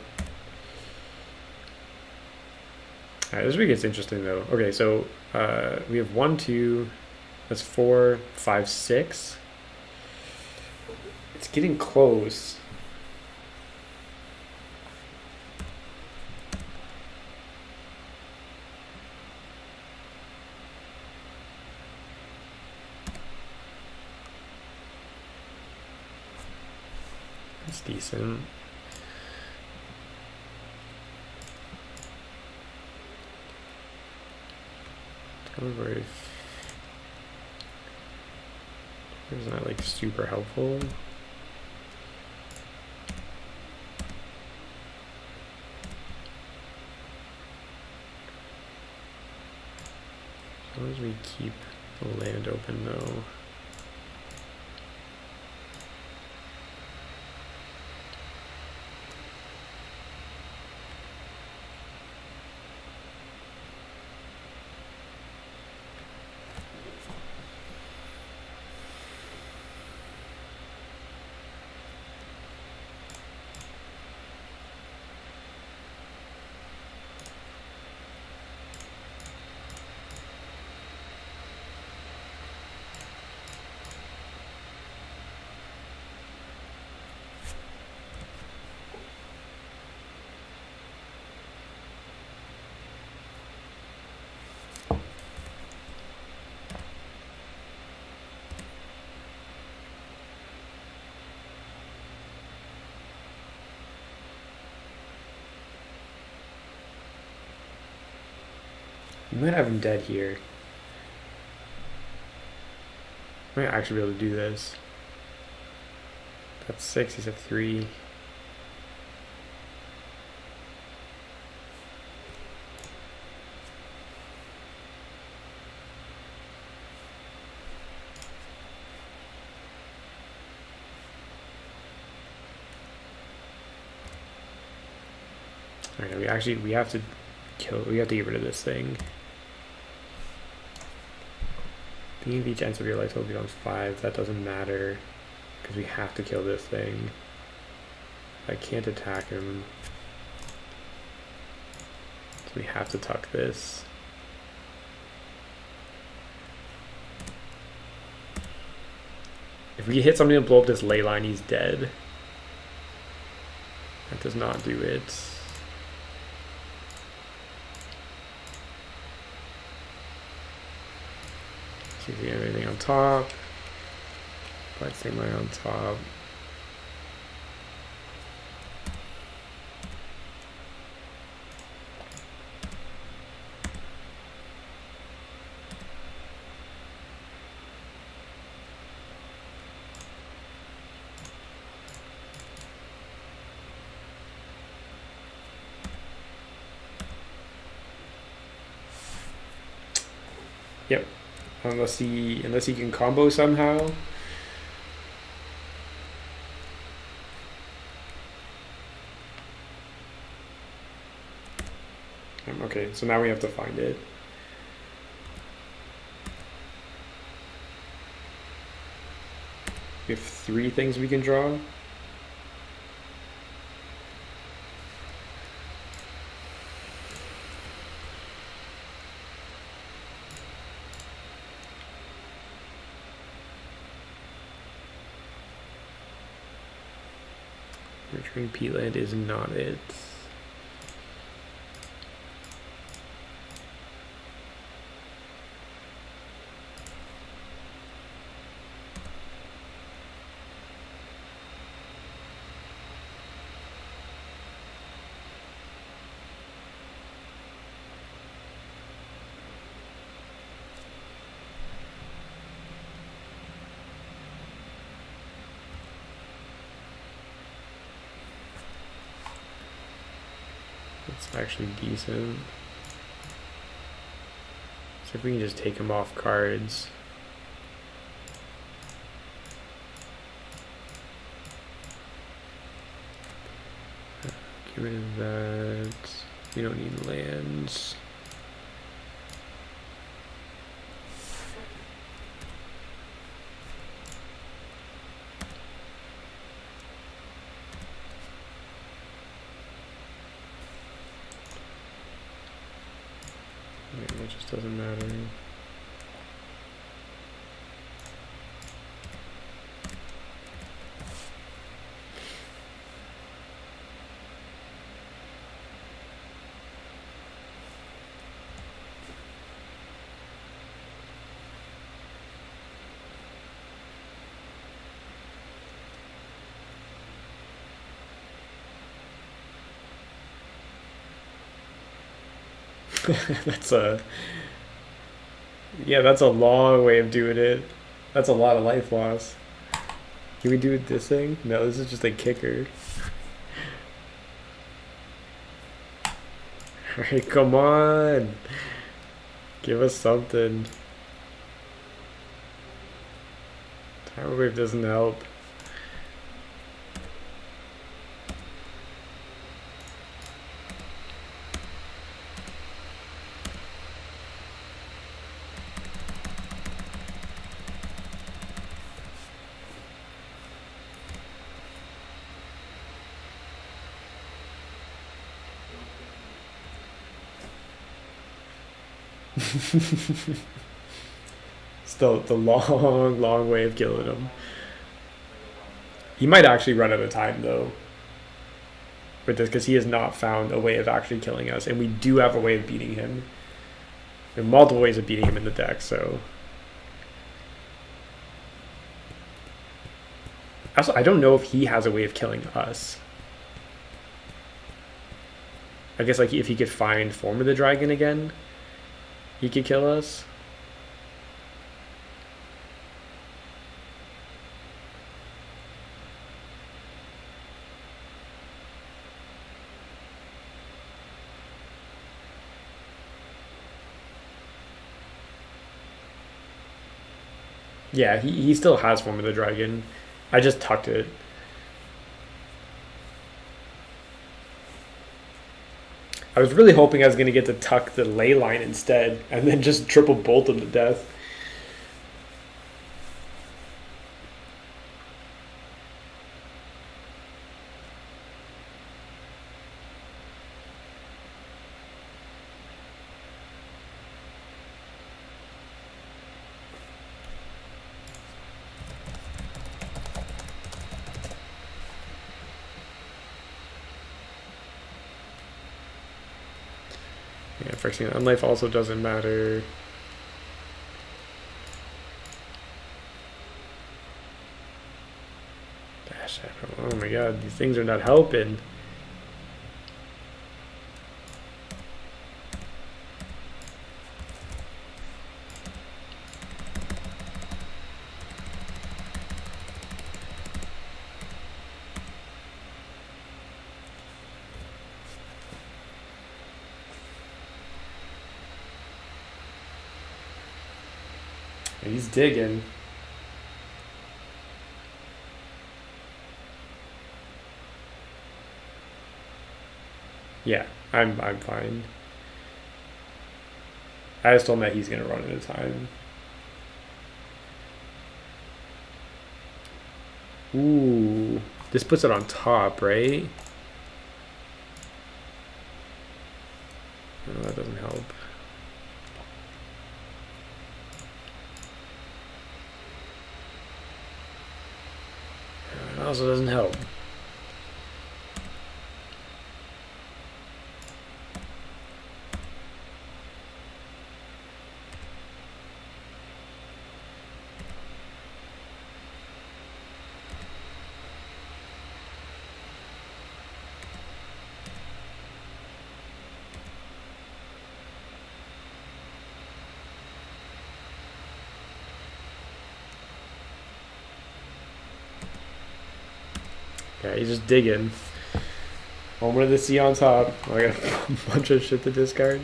Alright, this week gets interesting though. Okay, so we have 1, 2, that's 4, 5, 6. It's getting close. It's decent. However, it's not like super helpful. As long as we keep the land open though. You might have him dead here. I might actually be able to do this. That's 6, he's at 3. Alright, we have to get rid of this thing. Being each ends of your life total becomes 5. That doesn't matter because we have to kill this thing. I can't attack him, so we have to tuck this. If we hit something to blow up this ley line, he's dead. That does not do it. See if we have anything on top. But same line on top. Yep. Unless he can combo somehow. Okay, so now we have to find it. We have 3 things we can draw. Returning peatland is not it. It's actually decent. So if we can just take him off cards. Get rid of that. We don't need lands. It just doesn't matter. That's a Yeah, that's a long way of doing it. That's a lot of life loss. Can we do this thing? No, this is just a kicker. Alright, come on. Give us something. Tidal wave doesn't help. Still the long, long way of killing him. He might actually run out of time though with this because he has not found a way of actually killing us, and we do have a way of beating him. There are multiple ways of beating him in the deck, so. Also, I don't know if he has a way of killing us. I guess like if he could find Form of the Dragon again, he could kill us. Yeah, he still has Form of the Dragon. I just tucked it. I was really hoping I was going to get to tuck the ley line instead and then just triple bolt him to death. Yeah, fixing unlife also doesn't matter. Dash, oh my god, these things are not helping. He's digging. Yeah, I'm fine. I just told him that he's gonna run out of time. Ooh, this puts it on top, right? No, that doesn't help. It also doesn't help. Yeah, he's just digging. Moment of the sea on top. Oh, I got a bunch of shit to discard.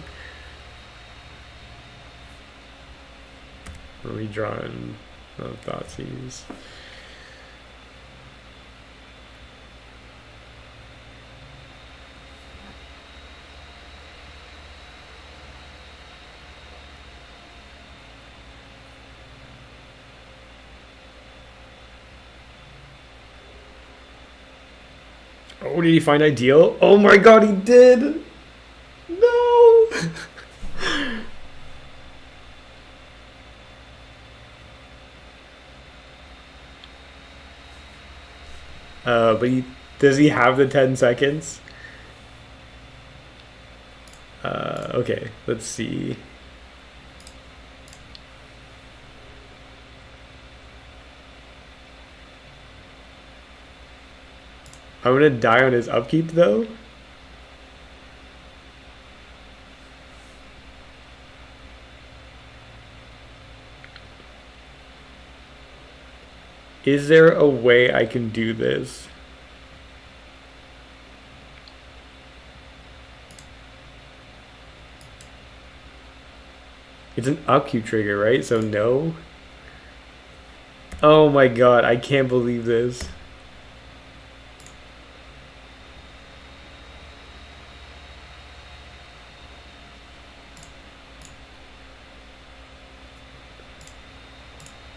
What are we drawing? Oh, Thoughtseize. Oh, did he find ideal? Oh my god, he did! No! But does he have the 10 seconds? Okay, let's see. I'm gonna die on his upkeep though. Is there a way I can do this? It's an upkeep trigger, right? So no. Oh my god, I can't believe this.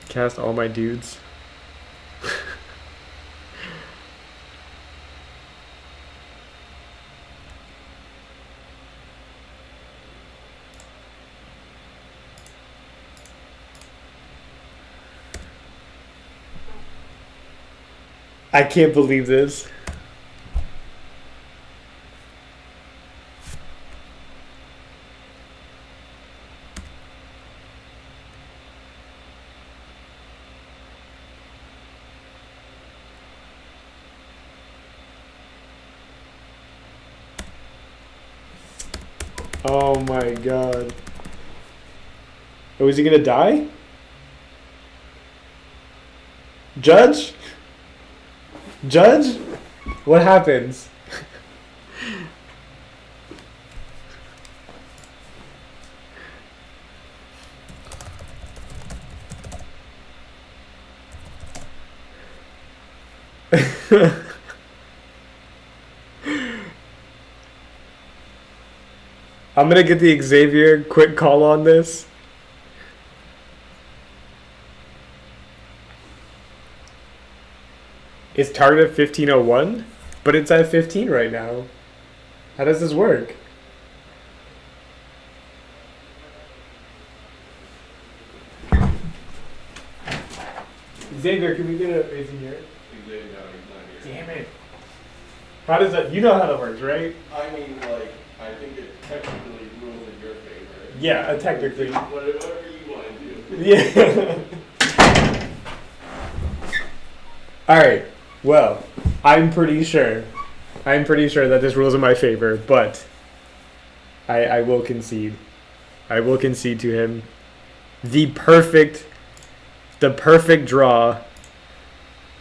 Cast all my dudes. I can't believe this. Oh my god. Oh, is he gonna die? Judge? Judge? What happens? I'm gonna get the Xavier quick call on this. It's targeted 1501, but it's at 15 right now. How does this work? Xavier, can we get a is he here? Xavier, no, he's not here. Damn it. How does that, you know how that works, right? I mean, like, I think it technically rules in your favor. Yeah, technically. Whatever you want to do. Yeah. Alright, well, I'm pretty sure that this rules in my favor, but I will concede. I will concede to him. The perfect draw,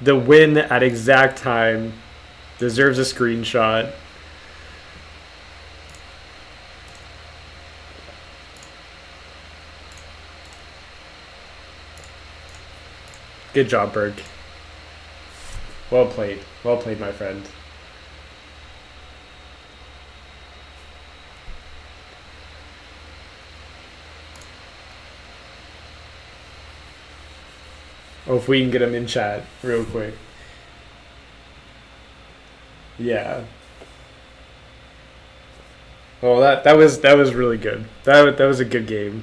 the win at exact time, deserves a screenshot. Good job, Berg. Well played, my friend. Oh, if we can get him in chat real quick. Yeah. Oh, that was really good. That was a good game.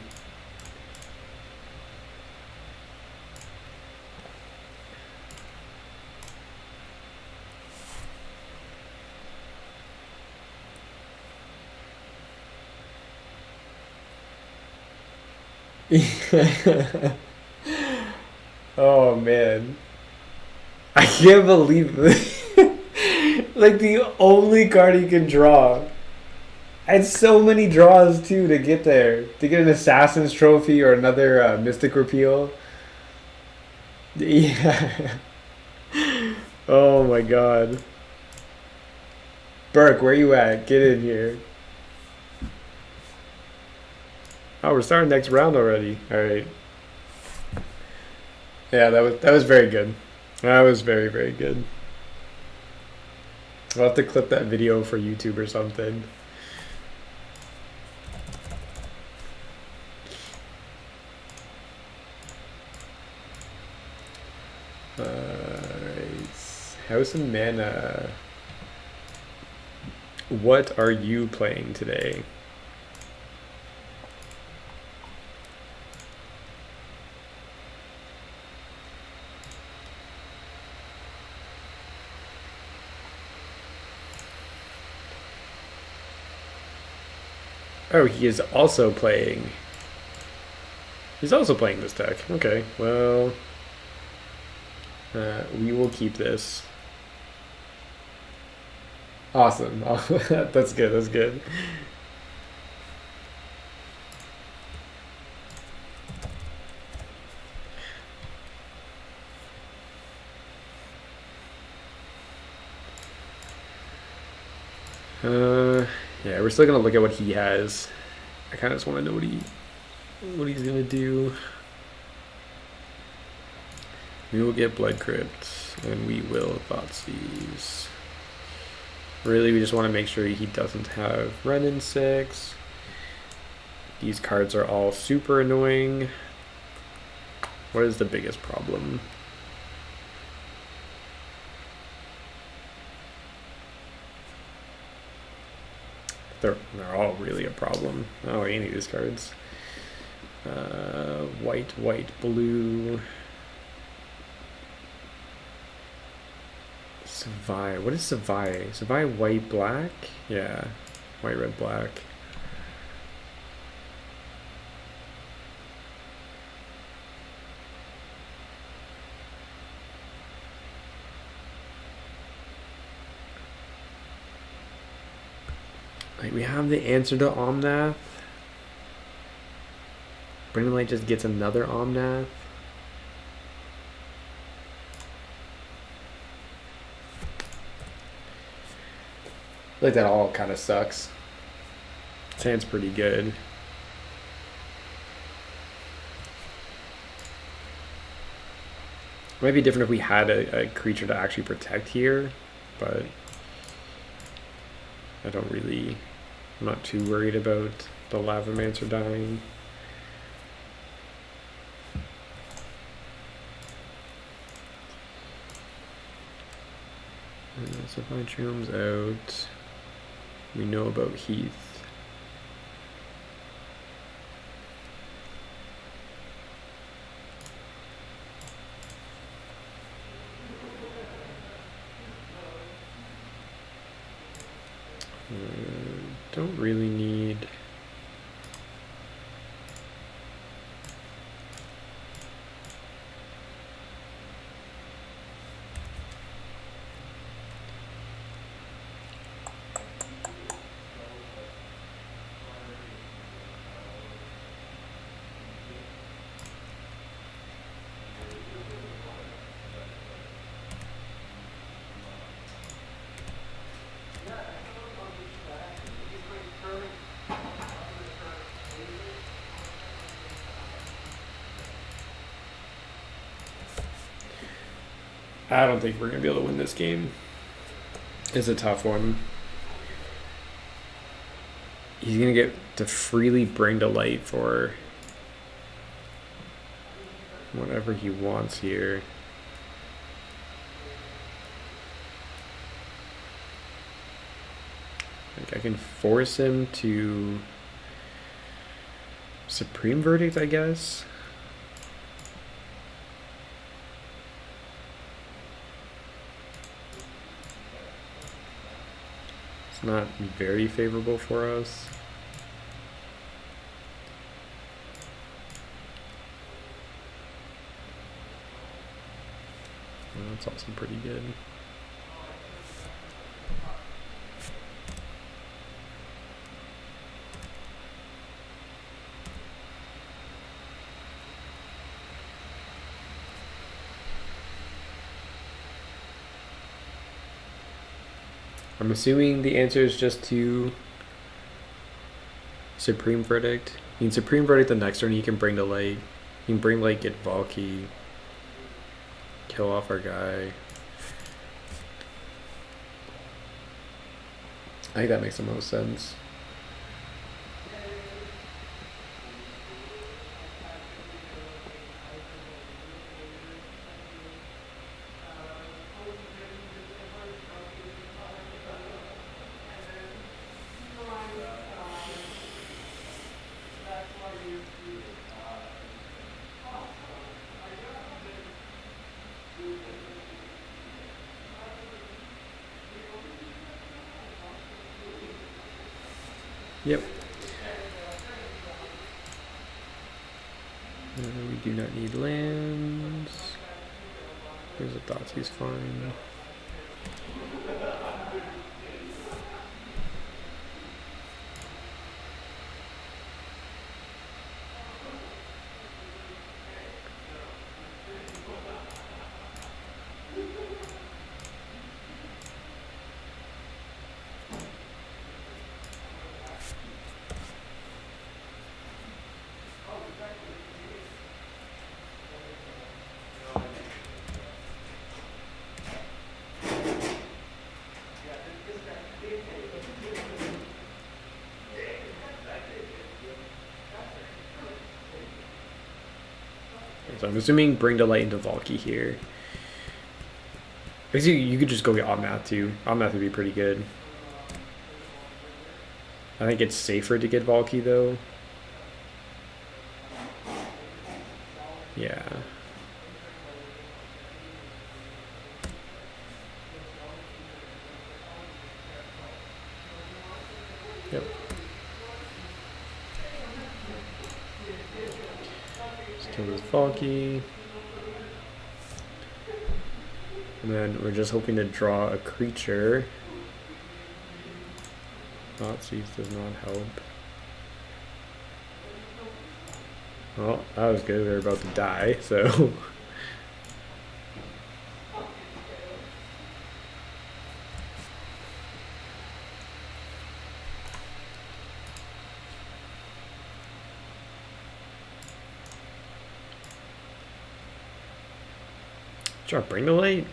Oh man, I can't believe this. Like the only card he can draw. I had so many draws too to get there. To get an Assassin's Trophy or another Mystic Repeal. Yeah. Oh my god. Burke, where you at? Get in here. Oh, we're starting next round already. Alright. Yeah, that was very good. That was very, very good. I'll have to clip that video for YouTube or something. Alright. House and Mana. What are you playing today? Oh, he is also playing. He's also playing this deck. Okay, well, we will keep this. Awesome. That's good. That's good. Yeah, we're still gonna look at what he has. I kind of just want to know what he's gonna do. We will get Blood Crypt, and we will Thoughtseize. Really, we just want to make sure he doesn't have Ren in 6. These cards are all super annoying. What is the biggest problem? They're all really a problem. Oh, any of these cards. White, white, blue. Savai. What is Savai? Savai white, black? Yeah. White, red, black. Like, we have the answer to Omnath. Brendan Light just gets another Omnath. Like, that all kind of sucks. Sounds pretty good. It might be different if we had a creature to actually protect here, but I don't really, I'm not too worried about the Lavamancer dying. So Vitrium's out. We know about Heath. Don't really need... I don't think we're going to be able to win this game. It's a tough one. He's going to get to freely bring to light for whatever he wants here. Like, I can force him to Supreme Verdict, I guess. Not very favorable for us. Well, that's also pretty good. I'm assuming the answer is just to Supreme Verdict. You can Supreme Verdict the next turn, you can bring to light. You can bring light, get Valky, kill off our guy. I think that makes the most sense. Yep. We do not need lands. There's a Thoughtseize fine. So I'm assuming bring to light into Valky here. Because you could just go get Omnath too. Omnath would be pretty good. I think it's safer to get Valky though. Yeah. Yep. Let's kill this Valky. And then we're just hoping to draw a creature. Nazis does not help. Well, that was good. We were about to die, so. Sure, bring the light.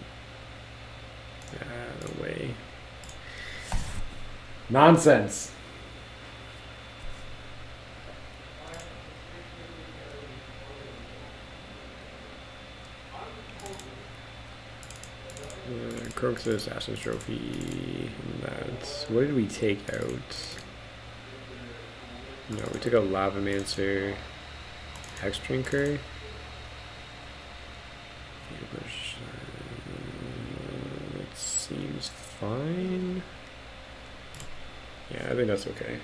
No way. Nonsense. Croxus, Assassin's Trophy, and that's... What did we take out? No, we took out Lavamancer, Hex Drinker. That seems fine. Yeah, I think that's okay.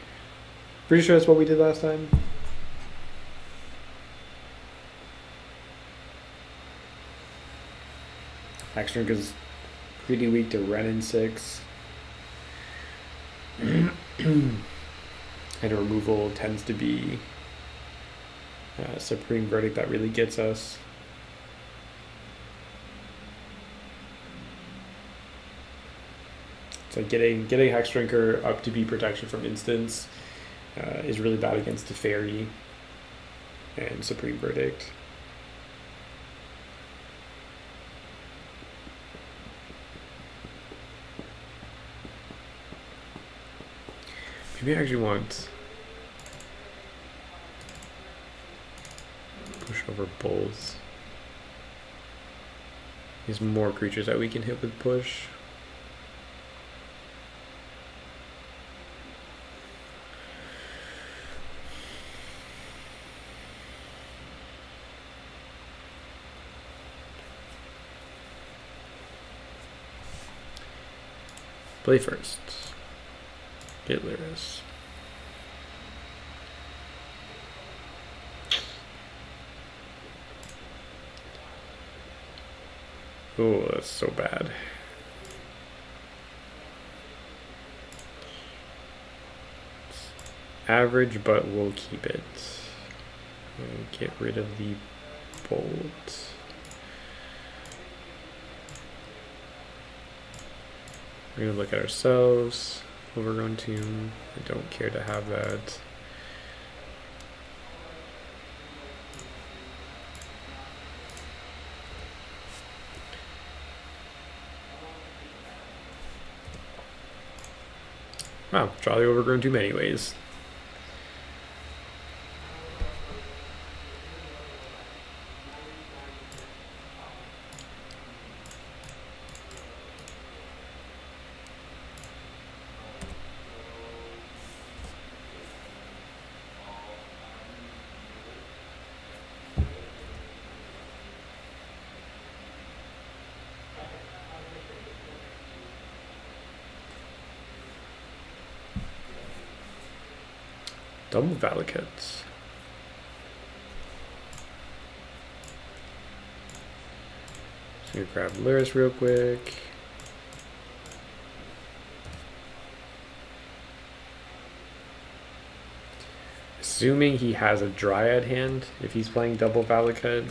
Pretty sure that's what we did last time. Hex Drinker's pretty weak to Renin 6. And removal tends to be Supreme Verdict that really gets us. So getting Hex Drinker up to be protection from instants is really bad against Teferi and Supreme Verdict. Maybe I actually want push over Bulls. There's more creatures that we can hit with push. Play first. Get Lyris. Oh, that's so bad. It's average, but we'll keep it. And get rid of the bolt. We're going to look at ourselves. Overgrown Tomb. I don't care to have that. Wow, draw the Overgrown Tomb anyways. Double Valakut. Just gonna grab Lyris real quick. Assuming he has a Dryad hand if he's playing double Valakut.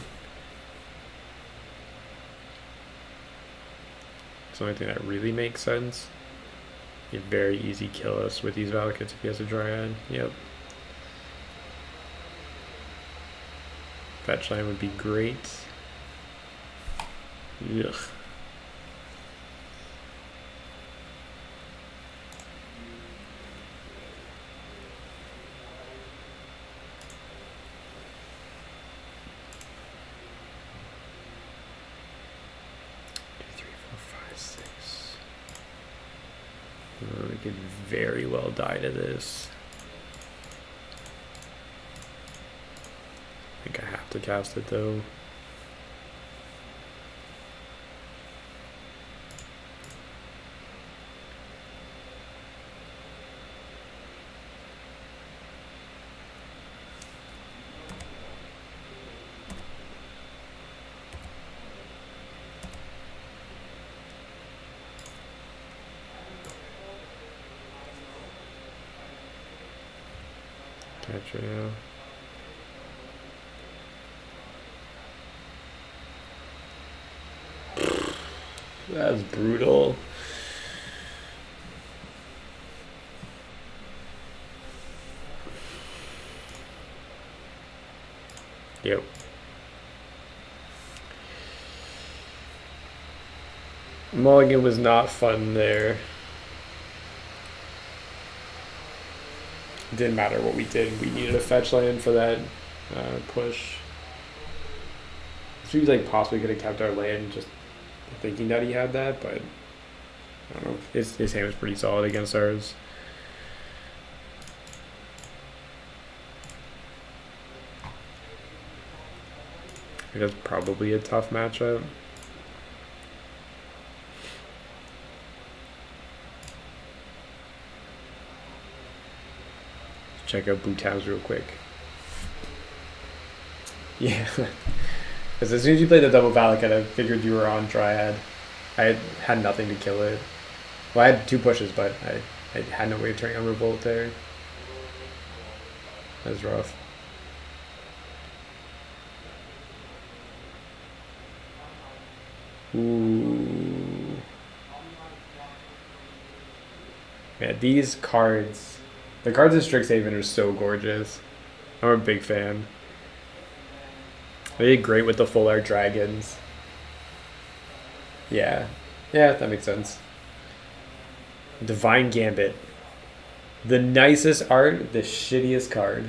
It's the only thing that really makes sense. He'd very easy kill us with these Valakuts if he has a Dryad. Yep. Fetch line would be great. Ugh. Could very well die to this. I think I have to cast it though. Gotcha, yeah. That's brutal. Yep. Mulligan was not fun there. Didn't matter what we did. We needed a fetch land for that push. So we like possibly could have kept our land just thinking that he had that, but I don't know. His hand was pretty solid against ours. I think that's probably a tough matchup. Check out boot tabs real quick. Yeah. Because as soon as you played the double Valakut, I figured you were on Dryad. I had nothing to kill it. Well, I had 2 pushes, but I had no way of turning on Revolt there. That was rough. Ooh. Yeah, these cards. The cards in Strixhaven are so gorgeous. I'm a big fan. They did great with the full art dragons. Yeah. Yeah, that makes sense. Divine Gambit. The nicest art, the shittiest card.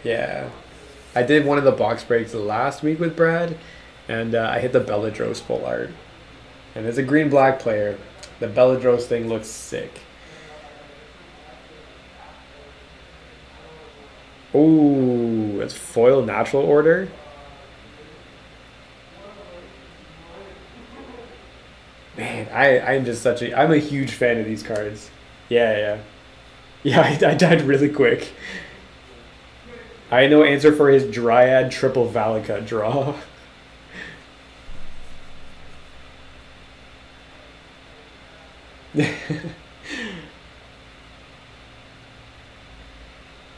Yeah. I did one of the box breaks last week with Brad, and I hit the Belladros full art. And as a green-black player, the Belladros thing looks sick. Ooh, it's foil natural order. Man, I'm just I'm a huge fan of these cards. Yeah. Yeah, I died really quick. I know answer for his Dryad triple Valakut draw.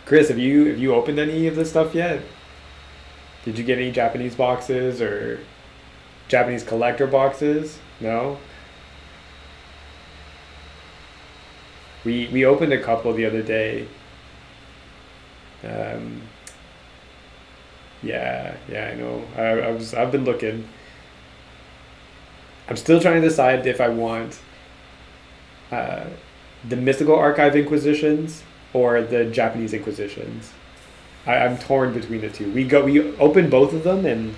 Chris, have you opened any of this stuff yet? Did you get any Japanese boxes or Japanese collector boxes? No? We opened a couple the other day. Yeah, I know. I've been looking. I'm still trying to decide if I want the Mystical Archive Inquisitions or the Japanese Inquisitions. I'm torn between the two. We opened both of them, and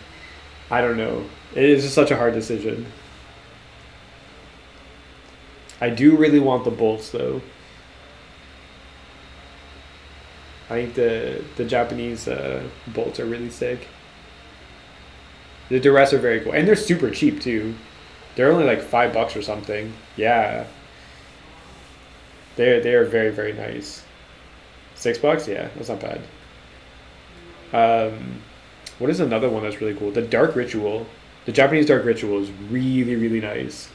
I don't know. It is just such a hard decision. I do really want the bolts though. I think the Japanese bolts are really sick. The duress are very cool, and they're super cheap too. They're only like $5 or something. Yeah, they are very, very nice. $6? Yeah, that's not bad. What is another one that's really cool? The Dark Ritual. The Japanese Dark Ritual is really, really nice.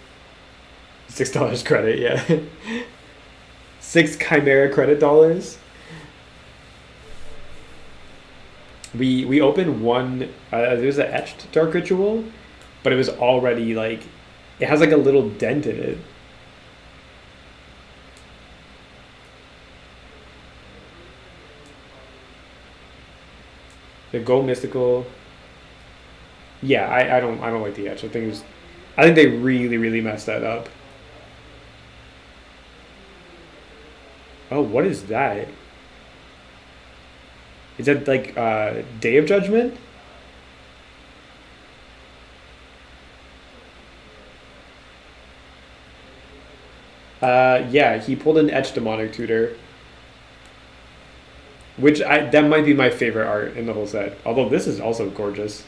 $6 credit, yeah. 6 Chimera credit dollars. We opened one. There's an etched Dark Ritual, but it was already like, it has like a little dent in it. The Go Mystical. Yeah, I don't like the etch. I think they really, really messed that up. Oh, what is that? Is that like Day of Judgment? Yeah, he pulled an Etch Demonic Tutor, which that might be my favorite art in the whole set. Although this is also gorgeous.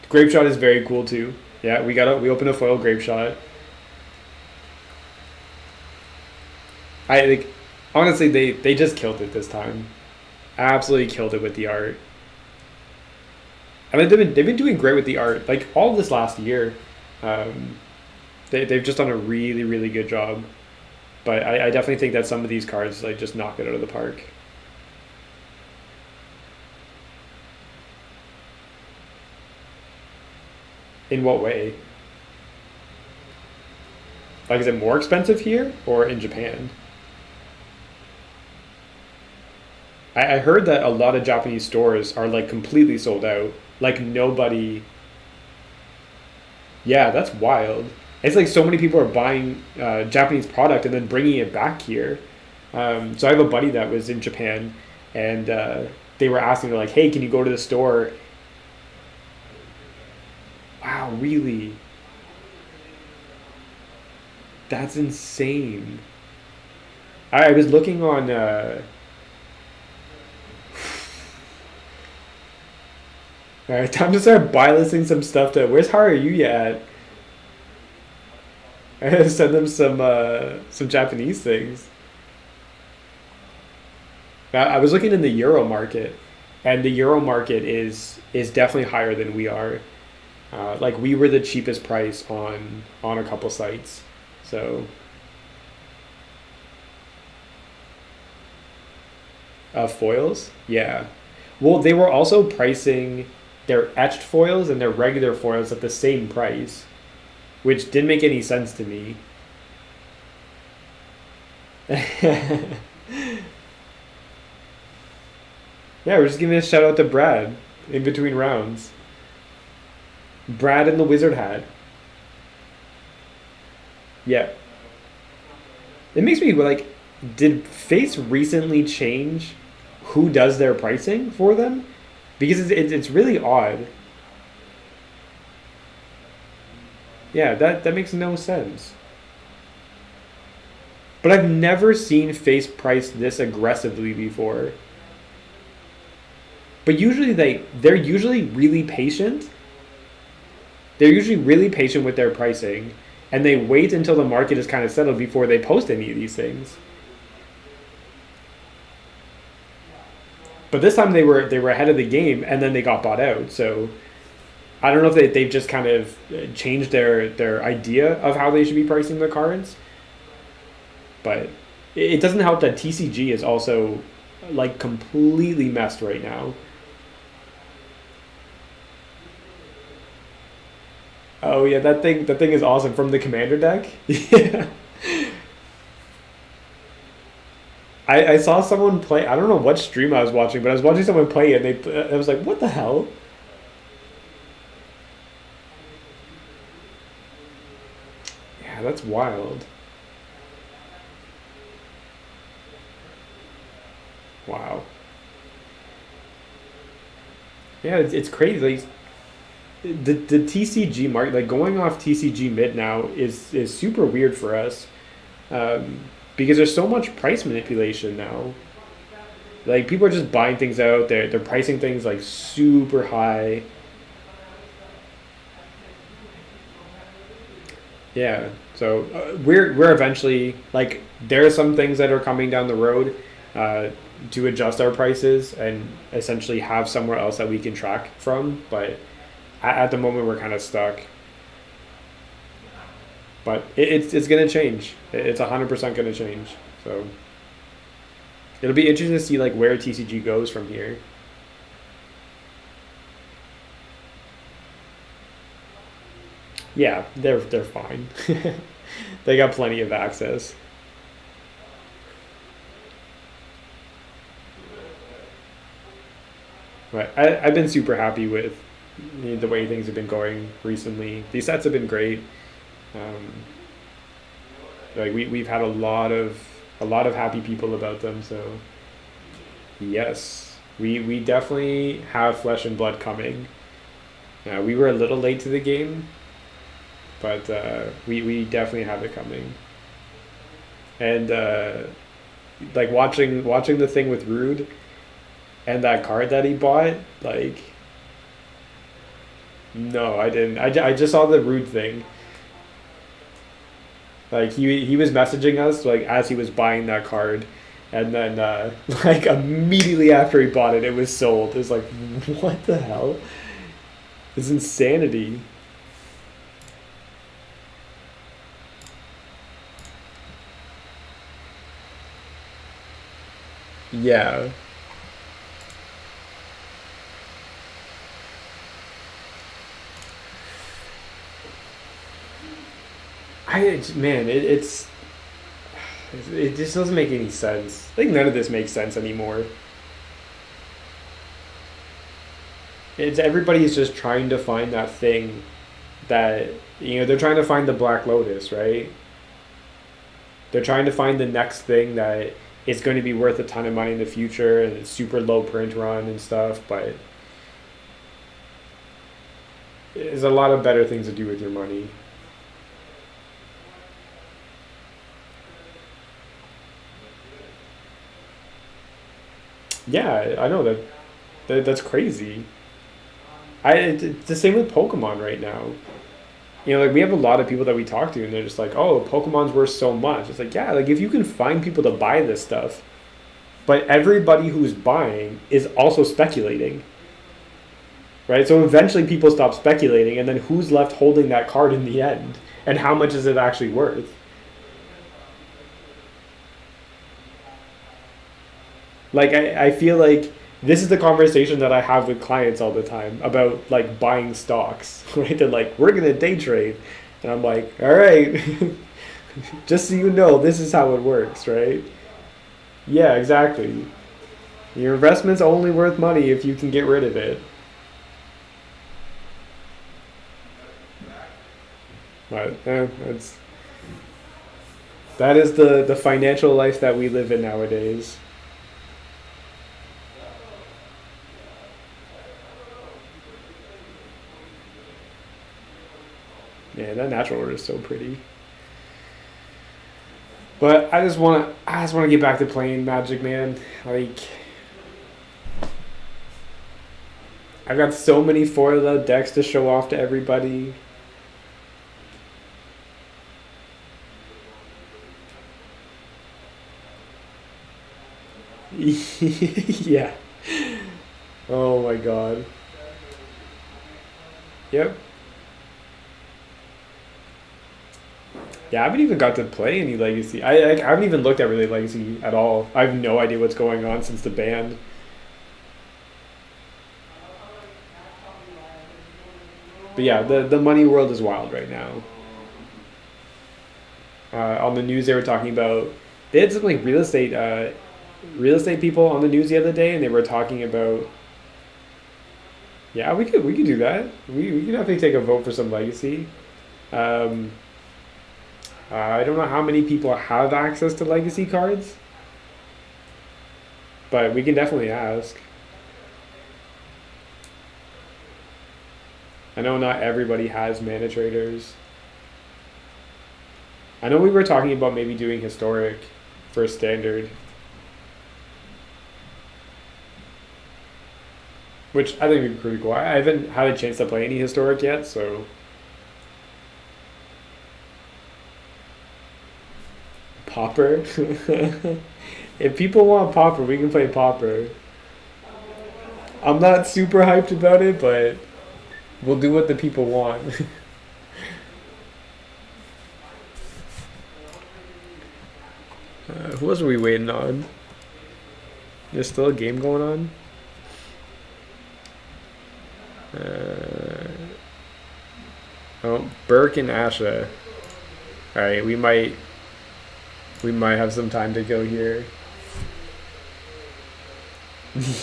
Grape Shot is very cool too. Yeah, we opened a foil Grape Shot. I think honestly they just killed it this time. Absolutely killed it with the art. I mean they've been doing great with the art. Like all of this last year, um, they've just done a really really good job. But I definitely think that some of these cards like just knock it out of the park. In what way? Like is it more expensive here or in Japan? I heard that a lot of Japanese stores are like completely sold out. Like nobody. Yeah, that's wild. It's like so many people are buying Japanese product and then bringing it back here. So I have a buddy that was in Japan, and they were asking me like, "Hey, can you go to the store?" Wow, really? That's insane. I was looking on. All right, time to start buy listing some stuff to. Where's Haruyu at? I gotta send them some Japanese things. I was looking in the Euro market, and the Euro market is definitely higher than we are. Like we were the cheapest price on a couple sites. So foils, yeah. Well, they were also pricing their etched foils and their regular foils at the same price, which didn't make any sense to me. Yeah, we're just giving a shout out to Brad in between rounds. Brad in the wizard hat. Yeah. It makes me like, did Face recently change who does their pricing for them? Because it's really odd. Yeah, that makes no sense. But I've never seen Face price this aggressively before. But usually they're usually really patient. They're usually really patient with their pricing, and they wait until the market is kind of settled before they post any of these things. But this time they were ahead of the game, and then they got bought out. So I don't know if they've just kind of changed their idea of how they should be pricing the cards. But it doesn't help that TCG is also like completely messed right now. Oh yeah, that thing is awesome from the commander deck. Yeah. I saw someone play. I don't know what stream I was watching, but I was watching someone play it, and I was like, "What the hell?" Yeah, that's wild. Wow. Yeah, it's crazy. Like, the TCG market, like going off TCG mid now, is super weird for us, um, because there's so much price manipulation now. Like people are just buying things out. They're pricing things like super high. Yeah. So we're eventually like there are some things that are coming down the road uh, to adjust our prices and essentially have somewhere else that we can track from. But at the moment, we're kind of stuck. But it's gonna change. It's 100% gonna change. So it'll be interesting to see like where TCG goes from here. Yeah, they're fine. They got plenty of access. But I've been super happy with the way things have been going recently. These sets have been great. Um, like we've had a lot of happy people about them. So Yes, we definitely have Flesh and Blood coming. We were a little late to the game, but we definitely have it coming. And like watching the thing with Rude and that card that he bought, like, no, I didn't. I just saw the Rude thing. Like he was messaging us like as he was buying that card, and then like immediately after he bought it, it was sold. It's like, what the hell? It's insanity. Yeah. Man, it just doesn't make any sense. I think none of this makes sense anymore. It's everybody's just trying to find that thing that they're trying to find the Black Lotus, right? They're trying to find the next thing that is going to be worth a ton of money in the future and it's super low print run and stuff, but there's a lot of better things to do with your money. Yeah, I know that's crazy. It's the same with Pokemon right now. Like we have a lot of people that we talk to, and they're just like, "Oh, Pokemon's worth so much." It's like, yeah, like if you can find people to buy this stuff, but everybody who's buying is also speculating, right? So eventually people stop speculating, and then who's left holding that card in the end, and how much is it actually worth? Like I feel like this is the conversation that I have with clients all the time about like buying stocks, right? They're like, we're gonna day trade. And I'm like, all right, just so you know, this is how it works, right? Yeah, exactly. Your investment's only worth money if you can get rid of it. But that is the financial life that we live in nowadays. Man, that natural order is so pretty. But I just wanna get back to playing Magic, man. Like I've got so many foiled out decks to show off to everybody. Yeah. Oh my god. Yep. Yeah, I haven't even got to play any Legacy. I haven't even looked at really Legacy at all. I have no idea what's going on since the ban. But yeah, the money world is wild right now. On the news, they were talking about they had some like real estate people on the news the other day, and they were talking about. Yeah, we could do that. We could definitely take a vote for some Legacy. Um, I don't know how many people have access to Legacy cards, but we can definitely ask. I know not everybody has mana traders. I know we were talking about maybe doing historic for standard, which I think would be pretty cool. I haven't had a chance to play any historic yet, so Pauper. If people want Pauper, we can play Pauper. I'm not super hyped about it, but we'll do what the people want. Who else are we waiting on? There's still a game going on. Oh, Burke and Asha. All right, we might have some time to go here.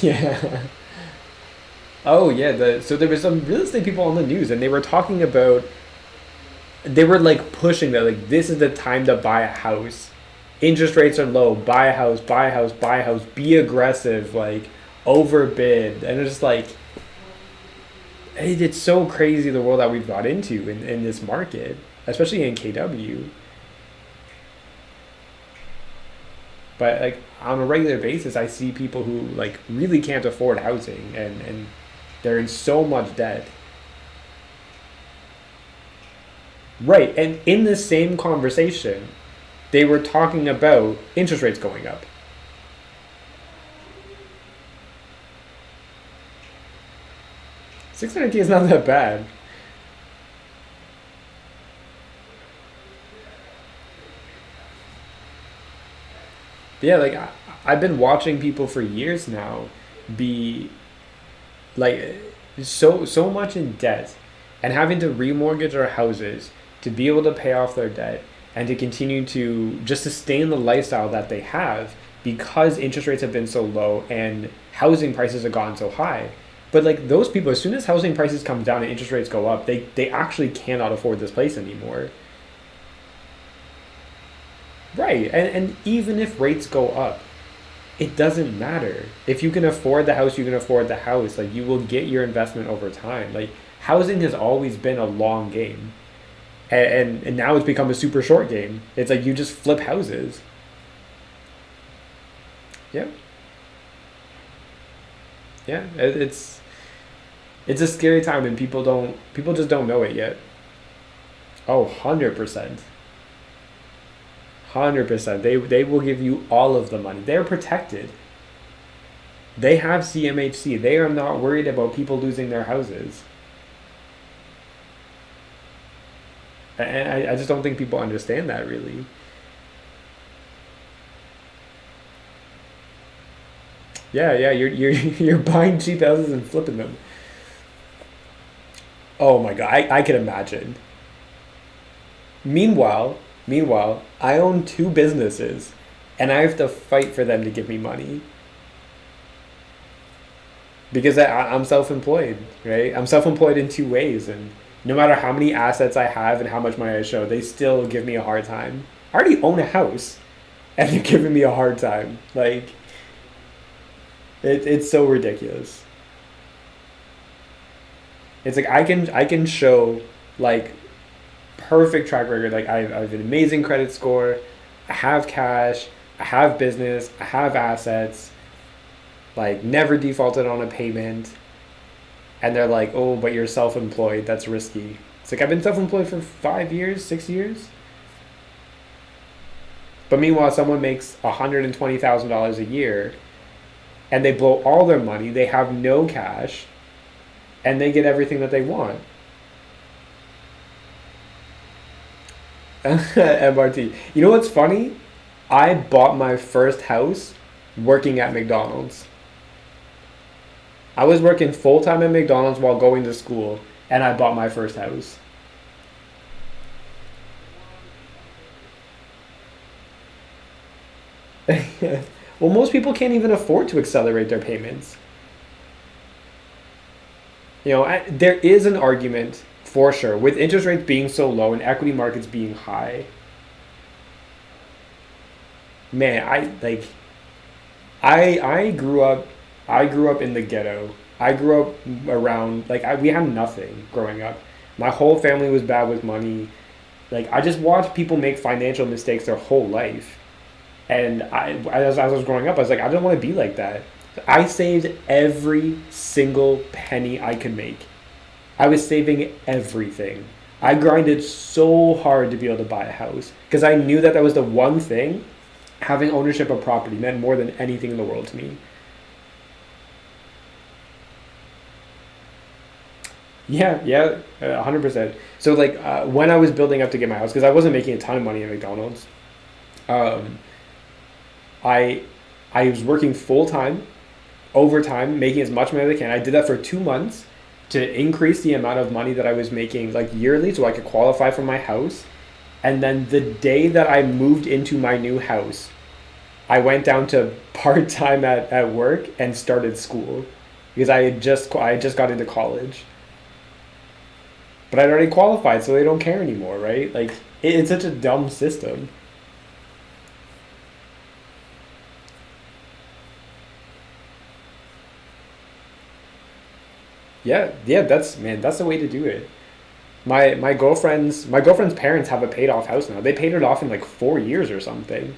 Yeah. Oh yeah. So there was some real estate people on the news, and they were talking about. They were like pushing that like this is the time to buy a house, interest rates are low, buy a house, buy a house, buy a house, be aggressive, like overbid. And it's just like, it's so crazy the world that we've got into in this market, especially in KW. But like on a regular basis, I see people who like really can't afford housing and they're in so much debt. Right, and in the same conversation, they were talking about interest rates going up. 600K is not that bad. But yeah, like I've been watching people for years now be like so much in debt and having to remortgage their houses to be able to pay off their debt and to continue to just sustain the lifestyle that they have because interest rates have been so low and housing prices have gone so high. But like those people, as soon as housing prices come down and interest rates go up, they actually cannot afford this place anymore. Right. And even if rates go up, it doesn't matter. If you can afford the house, you can afford the house. Like you will get your investment over time. Like housing has always been a long game. And now it's become a super short game. It's like you just flip houses. Yeah. Yeah. It's a scary time and people just don't know it yet. Oh, 100%. 100%. They will give you all of the money. They're protected. They have CMHC. They are not worried about people losing their houses. And I just don't think people understand that really. Yeah, yeah, you're buying cheap houses and flipping them. Oh my god, I can imagine. Meanwhile, I own two businesses and I have to fight for them to give me money because I'm self-employed, right? I'm self-employed in two ways, and no matter how many assets I have and how much money I show, they still give me a hard time. I already own a house and they're giving me a hard time. Like it's so ridiculous. It's like I can show like perfect track record. Like I have an amazing credit score. I have cash. I have business. I have assets. Like never defaulted on a payment. And they're like, oh, but you're self-employed. That's risky. It's like I've been self-employed for 5 years, 6 years. But meanwhile, someone makes $120,000 a year, and they blow all their money. They have no cash, and they get everything that they want. MRT. You know what's funny? I bought my first house working at McDonald's. I was working full time at McDonald's while going to school, and I bought my first house. Well, most people can't even afford to accelerate their payments. There is an argument for sure with interest rates being so low and equity markets being high. Man, I grew up in the ghetto. I grew up around we had nothing growing up. My whole family was bad with money. Like I just watched people make financial mistakes their whole life. And as I was growing up, I was like, I don't want to be like that. I saved every single penny I could make. I was saving everything. I grinded so hard to be able to buy a house because I knew that was the one thing. Having ownership of property meant more than anything in the world to me. Yeah, yeah, 100%. So when I was building up to get my house, because I wasn't making a ton of money at McDonald's, um, I I was working full time, overtime, making as much money as I can. I did that for 2 months to increase the amount of money that I was making yearly, so I could qualify for my house. And then the day that I moved into my new house, I went down to part time at work and started school because I had just got into college. But I'd already qualified, so they don't care anymore, right? It's such a dumb system. Yeah, yeah, that's the way to do it. My girlfriend's parents have a paid off house now. They paid it off in like 4 years or something.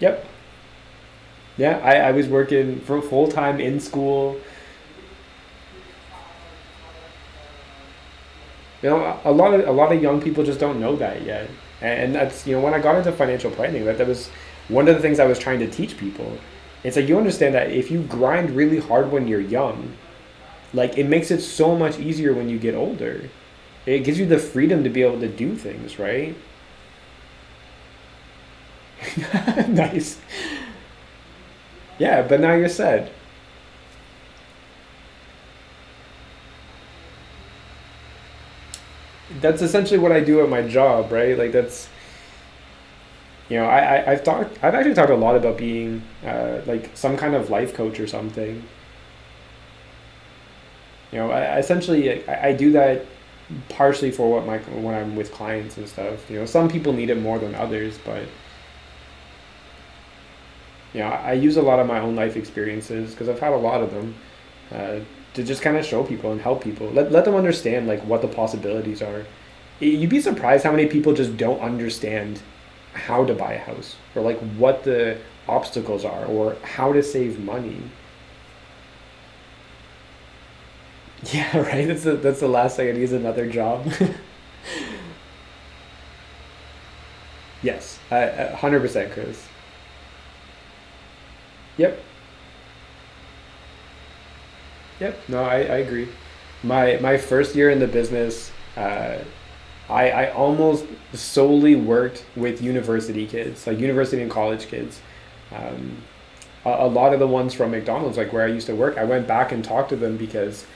Yep. Yeah, I was working for full time in school. A lot of young people just don't know that yet, and that's when I got into financial planning, that was one of the things I was trying to teach people. It's like you understand that if you grind really hard when you're young, like it makes it so much easier when you get older. It gives you the freedom to be able to do things, right? Nice. Yeah, but now you're set. That's essentially what I do at my job, right? Like that's I've actually talked a lot about being like some kind of life coach or something. I essentially I do that partially for when I'm with clients and stuff. Some people need it more than others, but I use a lot of my own life experiences because I've had a lot of them uh, to just kind of show people and help people. Let them understand like what the possibilities are. You'd be surprised how many people just don't understand how to buy a house or like what the obstacles are or how to save money. Yeah, right. That's the last thing I need is another job. Yes, 100%, Chris. Yep, yep. No, I agree. My first year in the business, I almost solely worked with university kids, like university and college kids. Um, a lot of the ones from McDonald's, like where I used to work, I went back and talked to them because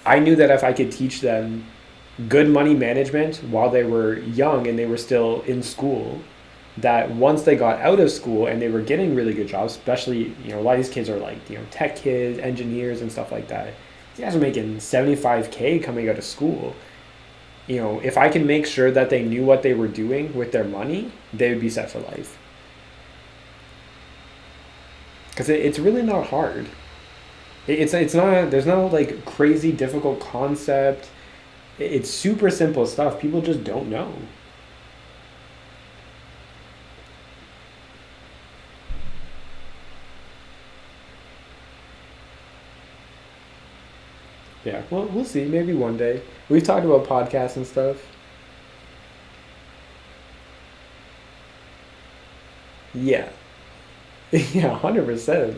I knew that if I could teach them good money management while they were young and they were still in school, that once they got out of school and they were getting really good jobs, especially a lot of these kids are like tech kids, engineers, and stuff like that. These guys are making 75K coming out of school. If I can make sure that they knew what they were doing with their money, they would be set for life. Because it's really not hard. It's not. There's no like crazy difficult concept. It's super simple stuff. People just don't know. Yeah. Well, we'll see. Maybe one day. We've talked about podcasts and stuff. Yeah. Yeah. 100%.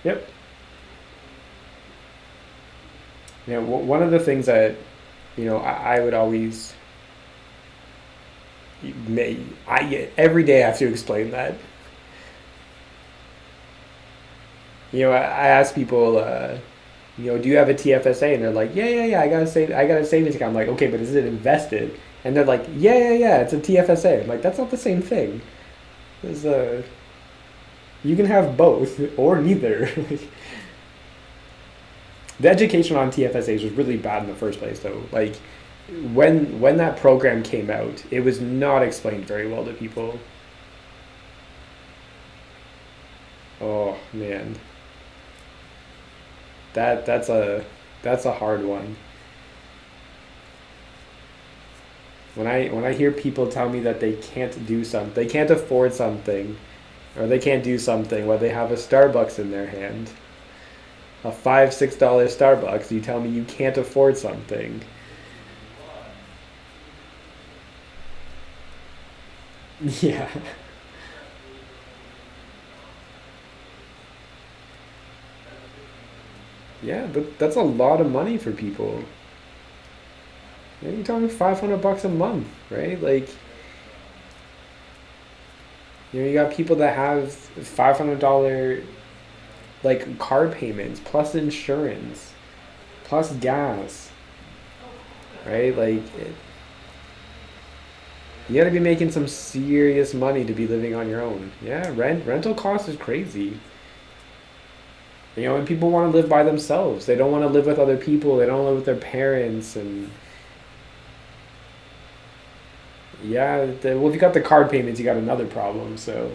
Yep. Yeah. One of the things that I would always every day I have to explain that. I ask people, do you have a TFSA? And they're like, yeah, yeah, yeah. I got a savings account. I'm like, okay, but is it invested? And they're like, yeah, yeah, yeah. It's a TFSA. I'm like, that's not the same thing. There's you can have both or neither. The education on TFSAs was really bad in the first place, though. Like, when that program came out, it was not explained very well to people. Oh man, that's a hard one. When I hear people tell me that they can't do something, they can't afford something, or they can't do something while they have a Starbucks in their hand, a $5, $6 Starbucks, you tell me you can't afford something. Yeah, yeah, that's a lot of money for people. You're talking $500 a month, right? Like, you got people that have $500 like car payments plus insurance plus gas, right? Like, you got to be making some serious money to be living on your own. Yeah, rental cost is crazy. And people want to live by themselves. They don't want to live with other people. They don't live with their parents, and Yeah, well, if you got the card payments, you got another problem. So,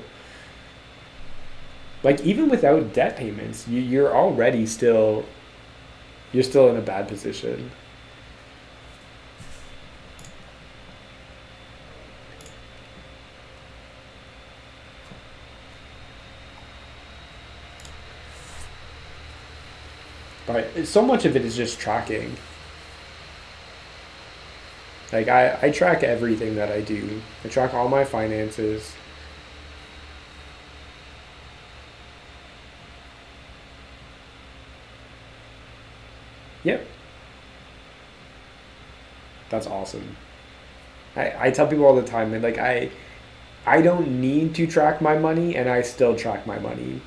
like, even without debt payments, you're already still you're still in a bad position. But so much of it is just tracking. Like I track everything that I do. I track all my finances. Yep, that's awesome. I tell people all the time, like I don't need to track my money, and I still track my money.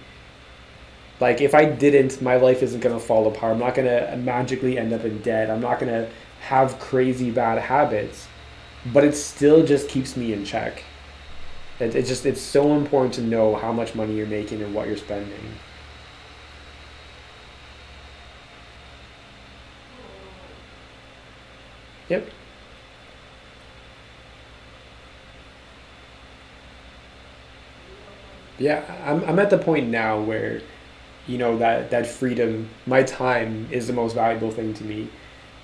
Like if I didn't, my life isn't gonna fall apart. I'm not gonna magically end up in debt. I'm not gonna have crazy bad habits, but it still just keeps me in check. It's so important to know how much money you're making and what you're spending. Yep. Yeah, I'm at the point now where that freedom, my time is the most valuable thing to me.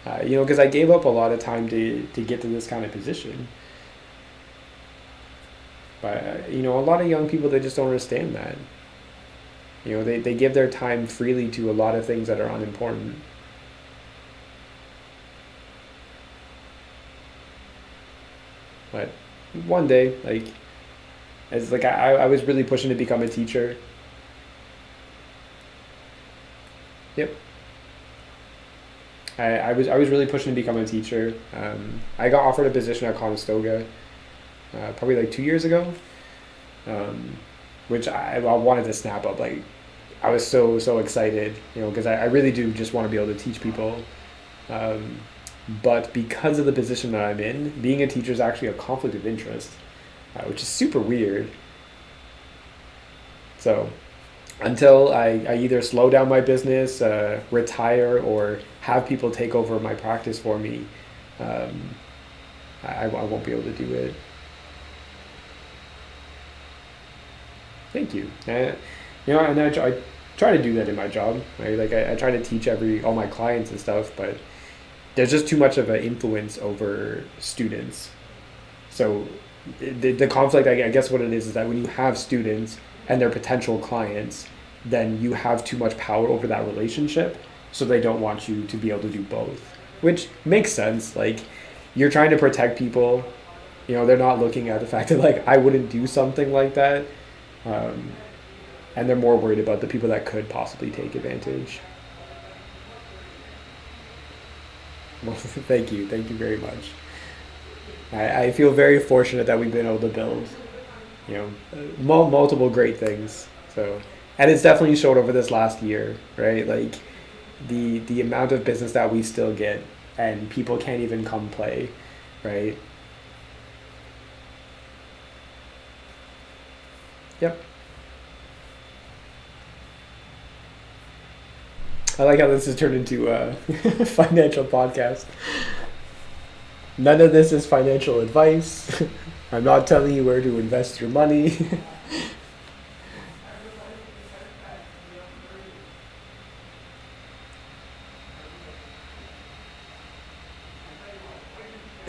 Because I gave up a lot of time to get to this kind of position. But a lot of young people, they just don't understand that. They give their time freely to a lot of things that are unimportant. But one day, like as like I was really pushing to become a teacher. Yep. I was really pushing to become a teacher. I got offered a position at Conestoga probably like 2 years ago, um, which I wanted to snap up. Like I was so excited, because I really do just want to be able to teach people. Um, but because of the position that I'm in, being a teacher is actually a conflict of interest, which is super weird. So until I either slow down my business, retire, or have people take over my practice for me, um, I won't be able to do it. Thank you. And I try to do that in my job. Right? Like I try to teach all my clients and stuff, but there's just too much of an influence over students. So the conflict, I guess, what it is that when you have students and their potential clients, then you have too much power over that relationship. So they don't want you to be able to do both, which makes sense. Like you're trying to protect people. They're not looking at the fact that like I wouldn't do something like that, um, and they're more worried about the people that could possibly take advantage. Well, thank you very much. I feel very fortunate that we've been able to build, multiple great things. So, and it's definitely showed over this last year, right? Like the amount of business that we still get, and people can't even come play, right? Yep. I like how this has turned into a financial podcast. None of this is financial advice. I'm not telling you where to invest your money.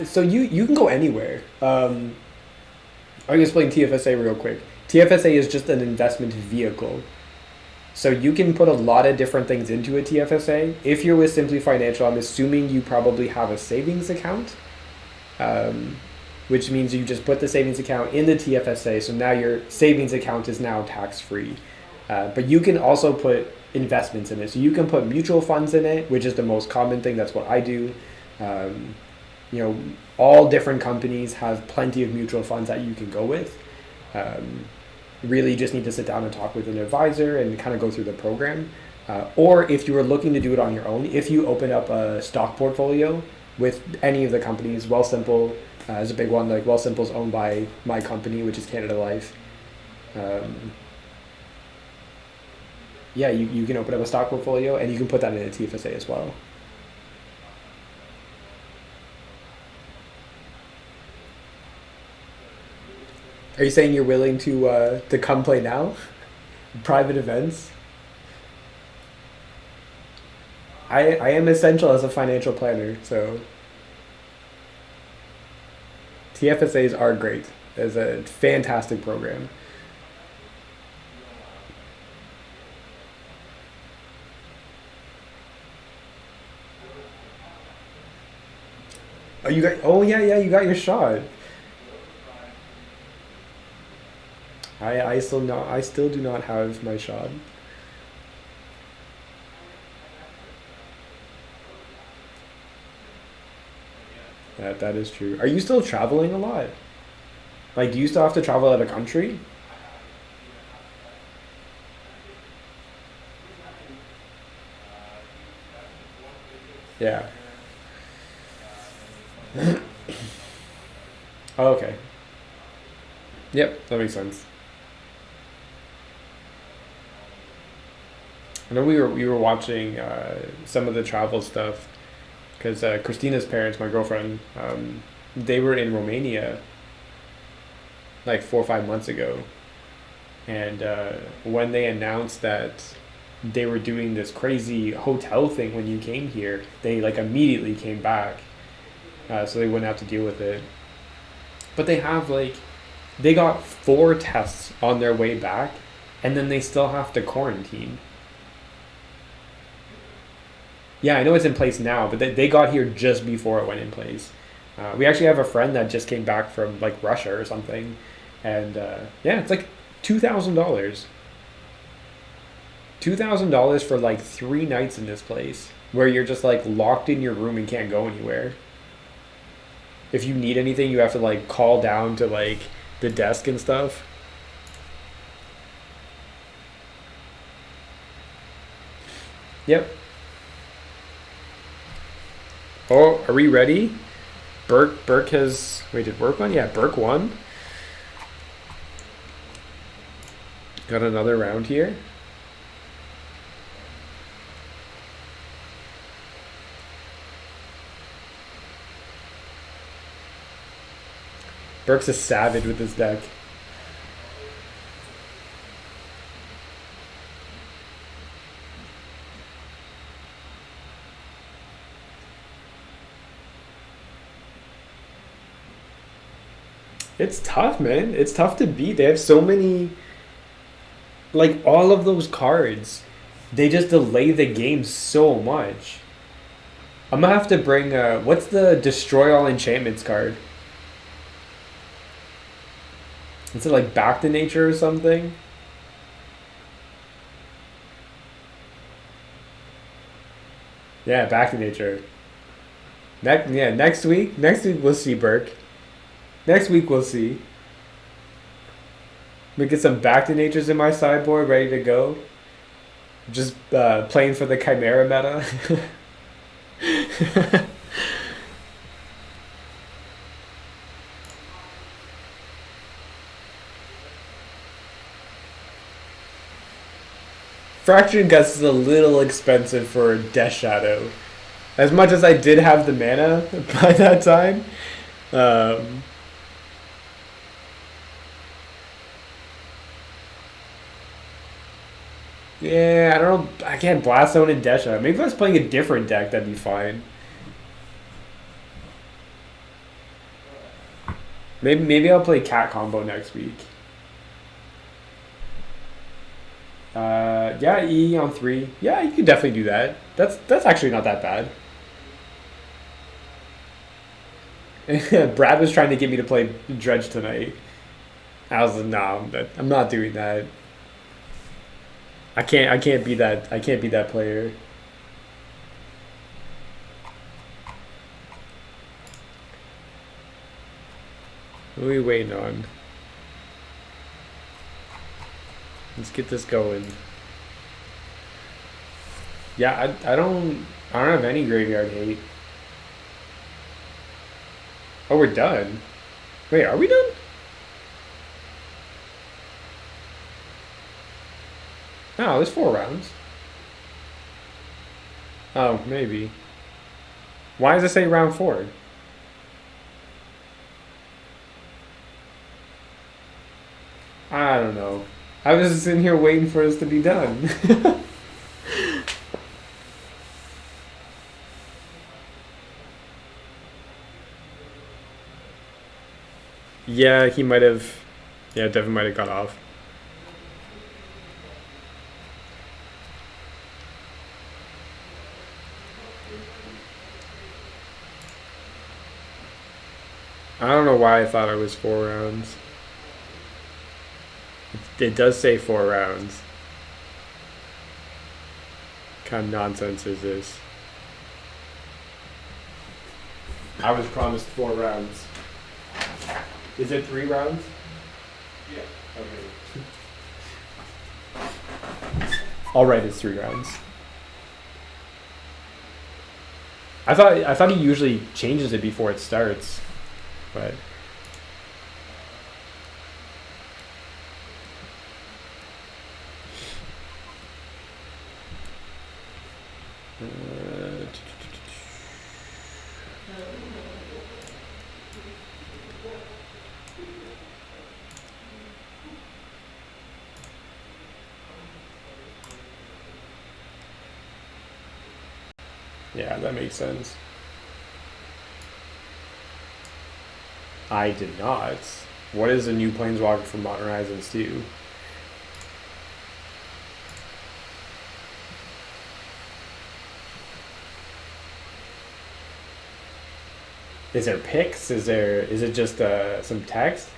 So you can go anywhere. I can explain TFSA real quick. TFSA is just an investment vehicle. So you can put a lot of different things into a TFSA. If you're with Simply Financial, I'm assuming you probably have a savings account, um, which means you just put the savings account in the TFSA. So now your savings account is now tax free. But you can also put investments in it. So you can put mutual funds in it, which is the most common thing. That's what I do. Um, all different companies have plenty of mutual funds that you can go with. Um, really just need to sit down and talk with an advisor and kind of go through the program. Or if you were looking to do it on your own, if you open up a stock portfolio with any of the companies, Wealthsimple is a big one. Like Wealthsimple is owned by my company, which is Canada Life. Um, yeah, you can open up a stock portfolio and you can put that in a TFSA as well. Are you saying you're willing to come play now? Private events? I am essential as a financial planner, so TFSAs are great. It's a fantastic program. Oh, you got. Oh yeah, you got your shot. I still do not have my shot. That is true. Are you still traveling a lot? Like, do you still have to travel out of country? Yeah. Oh, okay. Yep, that makes sense. I know we were watching some of the travel stuff because Christina's parents, my girlfriend, they were in Romania like 4 or 5 months ago, and when they announced that they were doing this crazy hotel thing when you came here, they like immediately came back, so they wouldn't have to deal with it. But they have like they got 4 tests on their way back, and then they still have to quarantine. Yeah, I know it's in place now, but they got here just before it went in place. We actually have a friend that just came back from like Russia or something, and yeah, it's like $2,000. $2,000 for like 3 nights in this place, where you're just like locked in your room and can't go anywhere. If you need anything, you have to like call down to like the desk and stuff. Yep. Oh, are we ready? Burke has. Wait, did Burke won? Yeah, Burke won. Got another round here. Burke's a savage with his deck. It's tough, man. It's tough to beat. They have so many, like all of those cards. They just delay the game so much. I'm gonna have to bring. What's the destroy all enchantments card? Is it like back to nature or something? Yeah, back to nature. Next week we'll see Burke. Next week we'll see. We get some back to natures in my sideboard ready to go. Just playing for the Chimera meta. Fractured Gust is a little expensive for Death Shadow. As much as I did have the mana by that time. Um, yeah, I don't know. I can't Blast Zone in Death Shadow. Maybe if I was playing a different deck, that'd be fine. Maybe I'll play Cat Combo next week. Yeah, E on 3. Yeah, you could definitely do that. That's actually not that bad. Brad was trying to get me to play Dredge tonight. I was like, no, I'm not doing that. I can't be that. I can't be that player. What are we waiting on? Let's get this going. Yeah, I don't have any graveyard hate. Oh, we're done. Wait, are we done? No, there's 4 rounds. Oh, maybe. Why does it say round 4? I don't know. I was just sitting here waiting for this to be done. Yeah, he might have. Yeah, Devin might have got off. I don't know why I thought it was 4 rounds. It does say 4 rounds. What kind of nonsense is this? I was promised 4 rounds. Is it 3 rounds? Yeah. Okay. All right, it's 3 rounds. I thought he usually changes it before it starts, but yeah, that makes sense. I did not. What is a new Planeswalker from Modern Horizons 2? Is there pics? Is it just some text?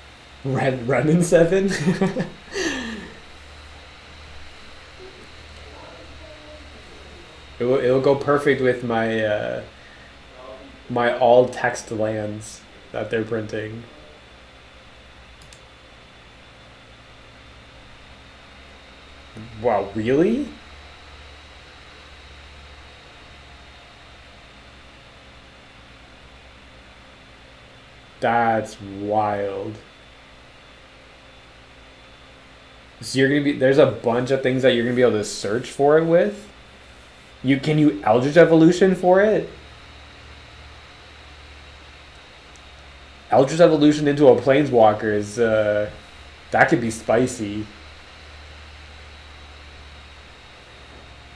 Run in 7? It'll go perfect with my my all text lands that they're printing. Wow, really? That's wild. So you're gonna be there's a bunch of things that you're gonna be able to search for it with. Can you Eldritch Evolution for it? Eldritch Evolution into a Planeswalker is that could be spicy.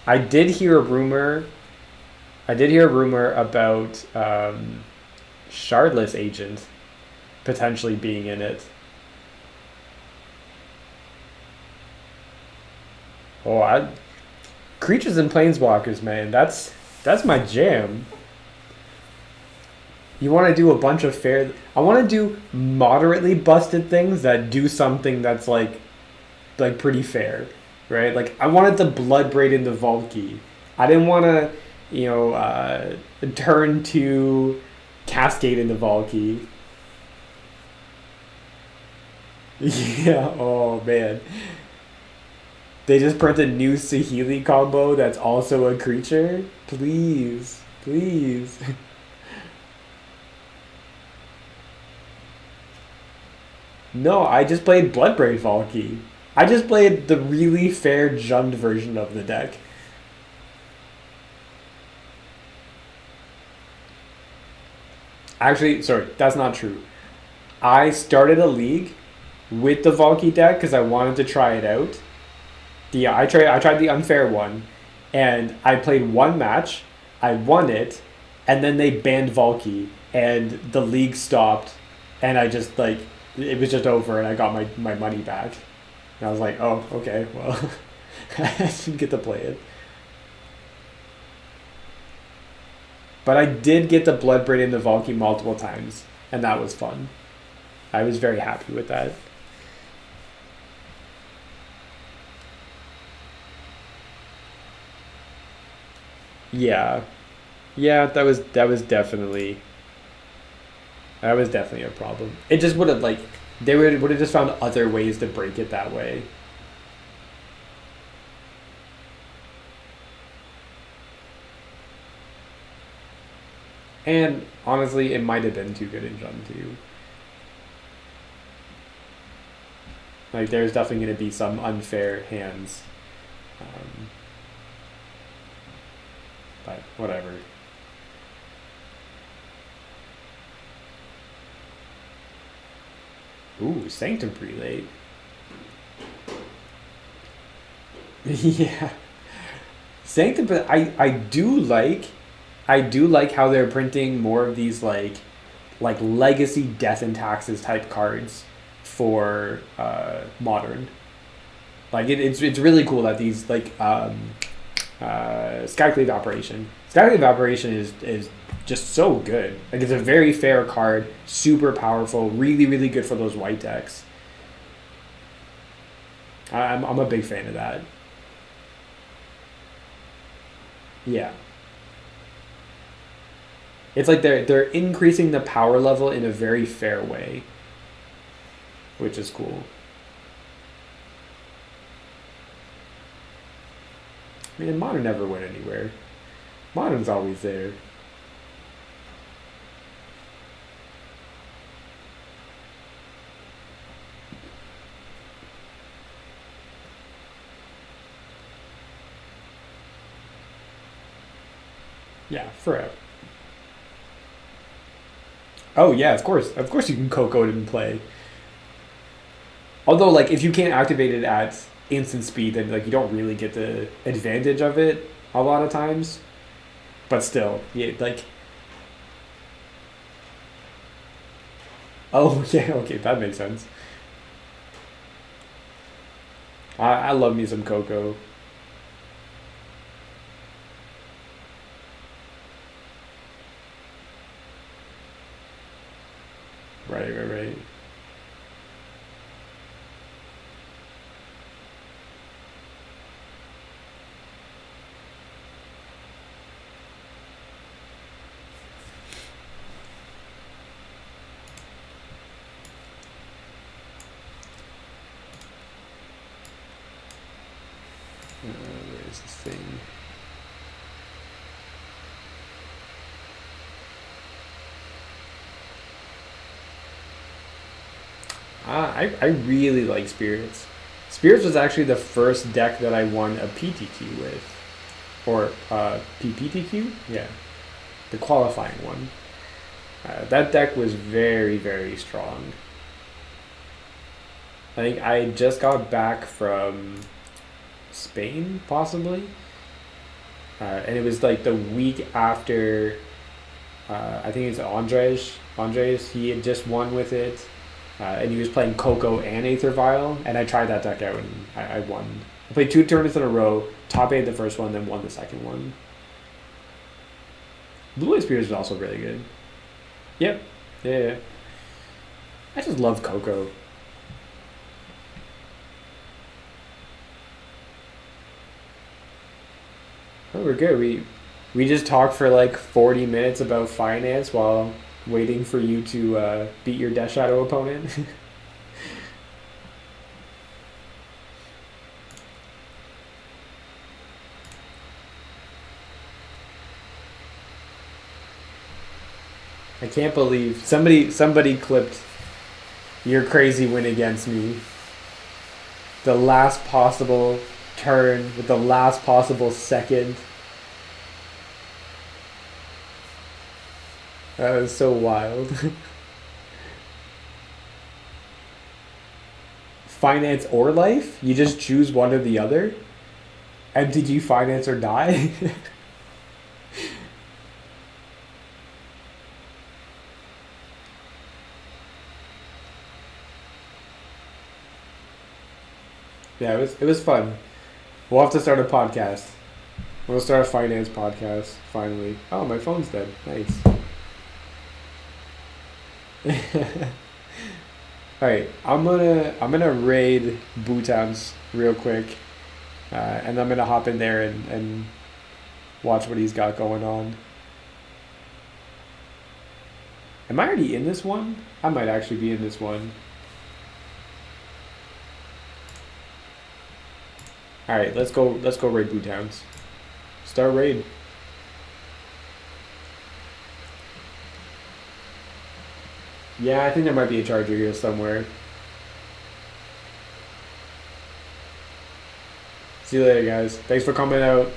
I did hear a rumor. I did hear a rumor about Shardless Agent potentially being in it. Creatures and Planeswalkers, man. That's my jam. You want to do a bunch of fair. I want to do moderately busted things that do something that's like pretty fair, right? Like I wanted the Bloodbraid into Valky. I didn't want to, turn to Cascade into Valky. Yeah. Oh man. They just printed new Saheeli combo that's also a creature. Please, please. No, I just played Bloodbraid Valky. I just played the really fair Jund version of the deck. Actually, sorry, that's not true. I started a league with the Valky deck because I wanted to try it out. I tried the unfair one, and I played one match. I won it, and then they banned Valky, and the league stopped, and I just it was just over, and I got my money back. And I was like, oh, okay, well, I didn't get to play it. But I did get the Bloodbraid into Valky multiple times, and that was fun. I was very happy with that. Yeah, yeah, that was definitely a problem. It just would have they would have just found other ways to break it that way. And honestly, it might have been too good in Jund too. Like there's definitely going to be some unfair hands. Um, but whatever. Ooh, Sanctum Prelate. Yeah. Sanctum, but I do like how they're printing more of these like legacy death and taxes type cards for modern. Like it's really cool that these like Skyclave Operation. Skyclave Operation is just so good. Like it's a very fair card, super powerful, really good for those white decks. I'm a big fan of that. Yeah. It's like they're increasing the power level in a very fair way, which is cool. I mean, modern never went anywhere. Modern's always there. Yeah, forever. Oh yeah, of course you can Coco it and play. Although like if you can't activate it at instant speed, then like you don't really get the advantage of it a lot of times. But still, yeah, like oh yeah, okay, that makes sense. I love me some Coco. Right. Where's this thing? I really like Spirits. Spirits was actually the first deck that I won a PTQ with, or PPTQ. Yeah, the qualifying one. That deck was very strong. I think I just got back from Spain, possibly, and it was like the week after. I think it's Andres. Andres, he had just won with it, and he was playing Coco and Aether Vial, and I tried that deck out and I won. I played two tournaments in a row, top 8 the first one, then won the second one. Blue Eye Spears is also really good. Yep. Yeah. I just love Coco. Oh, we're good. We just talked for like 40 minutes about finance while waiting for you to beat your Death Shadow opponent. I can't believe somebody clipped your crazy win against me. The last possible turn with the last possible second. That was so wild. Finance or life? You just choose one or the other? MTG finance or die? Yeah, it was fun. We'll have to start a podcast. We'll start a finance podcast finally. Oh, my phone's dead. Nice. All right, I'm gonna raid Bhutan's real quick, and I'm gonna hop in there and watch what he's got going on. Am I already in this one? I might actually be in this one. All right, let's go. Let's go raid Bhutan's. Start raid. Yeah, I think there might be a charger here somewhere. See you later, guys. Thanks for coming out.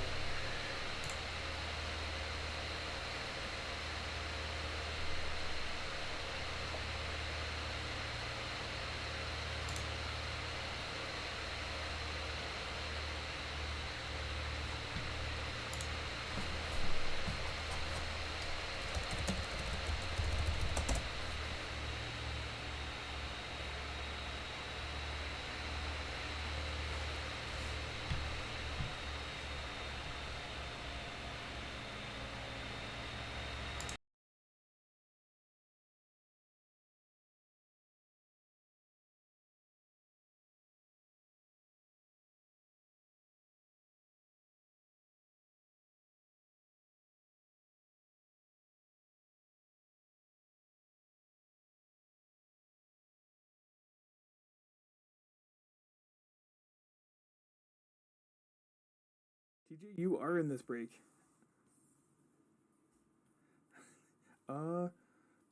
TJ, you are in this break.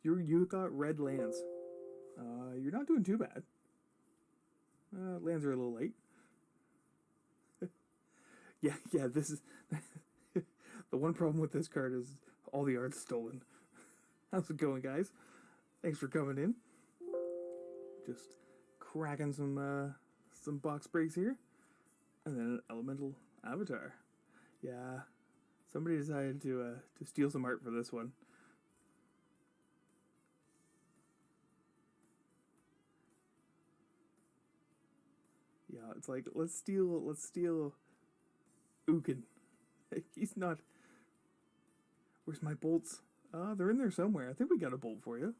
You got red lands. You're not doing too bad. Lands are a little late. yeah. This is the one problem with this card is all the art's stolen. How's it going, guys? Thanks for coming in. Just cracking some box breaks here, and then an elemental avatar. Yeah, somebody decided to steal some art for this one. Yeah, it's like let's steal Ukin. He's not. Where's my bolts? They're in there somewhere. I think we got a bolt for you.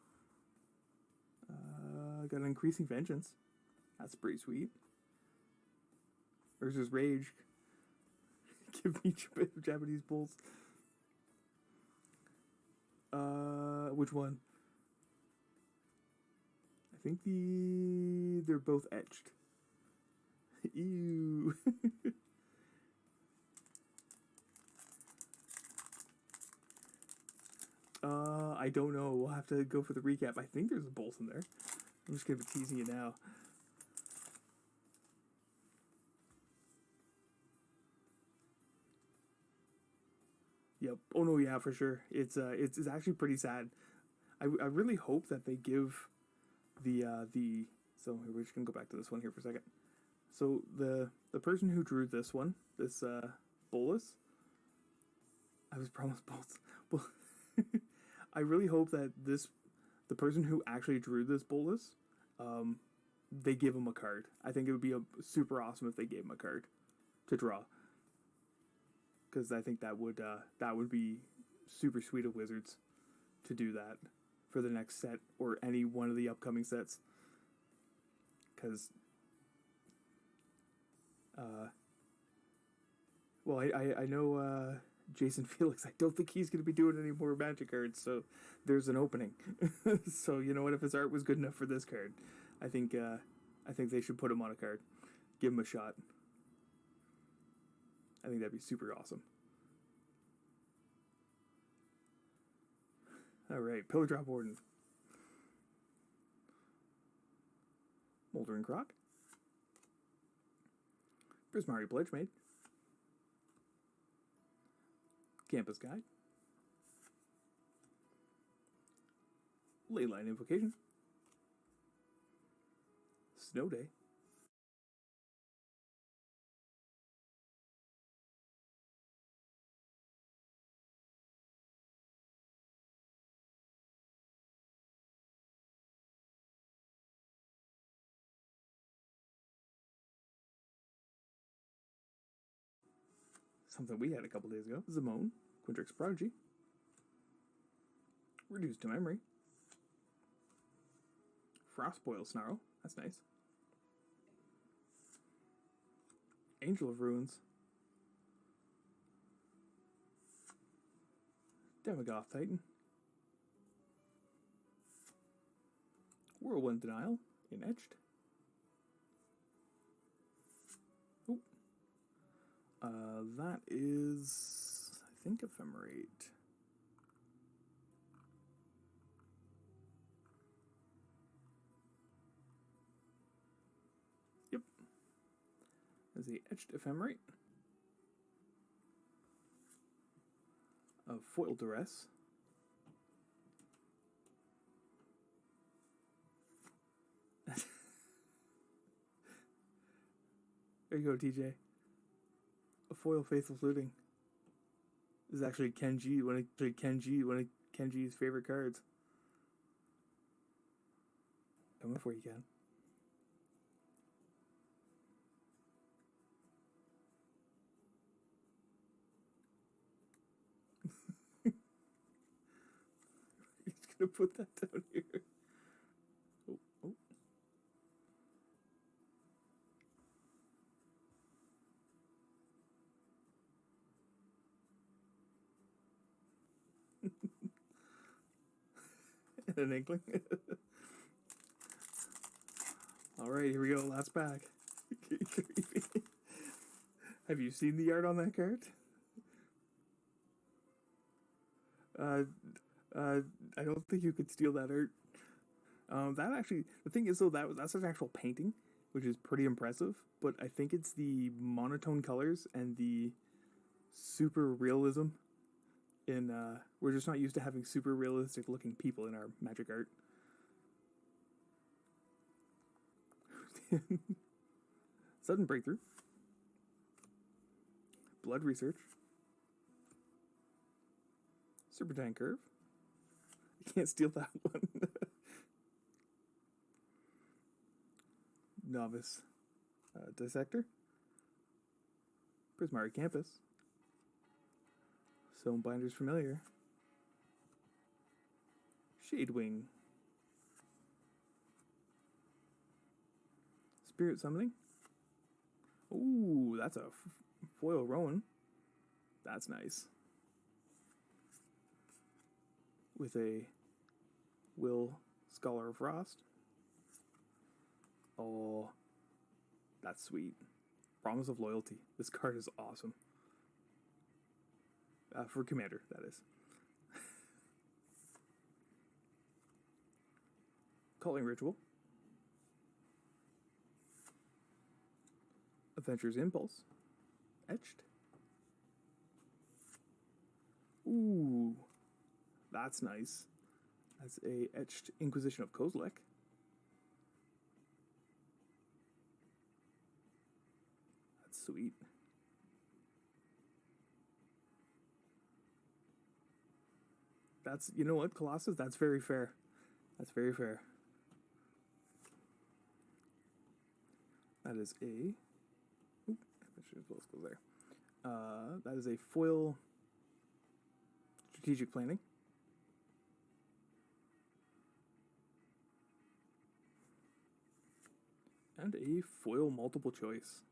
Got an increasing vengeance. That's pretty sweet. Where's his rage? Give me Japanese bolts. Which one? I think they're both etched. Ew. I don't know. We'll have to go for the recap. I think there's a bolt in there. I'm just gonna be teasing you now. Yep. Oh no, yeah, for sure. It's actually pretty sad. I really hope that they give the so we're just gonna go back to this one here for a second. So the person who drew this one, this bolus, I was promised bolts. Well, I really hope that the person who actually drew this bolus, they give him a card. I think it would be super awesome if they gave him a card to draw. Because I think that would be super sweet of Wizards to do that for the next set or any one of the upcoming sets. Because, well, I know Jason Felix. I don't think he's going to be doing any more Magic cards, so there's an opening. So you know what? If his art was good enough for this card, I think they should put him on a card, give him a shot. I think that'd be super awesome. All right, Pillar Drop Warden. Moldering Croc. Prismari Pledgemate. Campus Guide. Leyline Invocation. Snow Day. Something we had a couple days ago. Zimone, Quintrix Prodigy. Reduced to Memory. Frostboil Snarl. That's nice. Angel of Ruins. Demagoth Titan. Whirlwind Denial in Etched. Oop. That is, I think, Ephemerate. Yep. There's the Etched Ephemerate. Of Foil Duress. There you go, TJ. A foil Faithful Fluting. This is actually Kenji, one of Kenji's favorite cards. Coming for you, Ken. He's gonna put that down here. Oh. And an inkling. All right, here we go. Last pack. Have you seen the art on that card? Uh, I don't think you could steal that art. That actually, the thing is though, that's an actual painting, which is pretty impressive. But I think it's the monotone colors and the super realism in. We're just not used to having super realistic looking people in our Magic art. Sudden breakthrough. Blood research. Serpentine curve. You can't steal that one. Novice dissector. Prismari campus. Stonebinder's familiar. Shadewing. Spirit summoning. Ooh, that's a foil Rowan. That's nice. With a Will Scholar of Frost. Oh, that's sweet. Promise of Loyalty. This card is awesome. For Commander, that is. Calling Ritual. Adventure's Impulse. Etched. Ooh, that's nice. That's a etched Inquisition of Kozilek. That's sweet. That's, you know what, Colossus? That's very fair. That's very fair. That is a... Oop, Adventure's Impulse goes there. That is a foil strategic planning. And a foil multiple choice.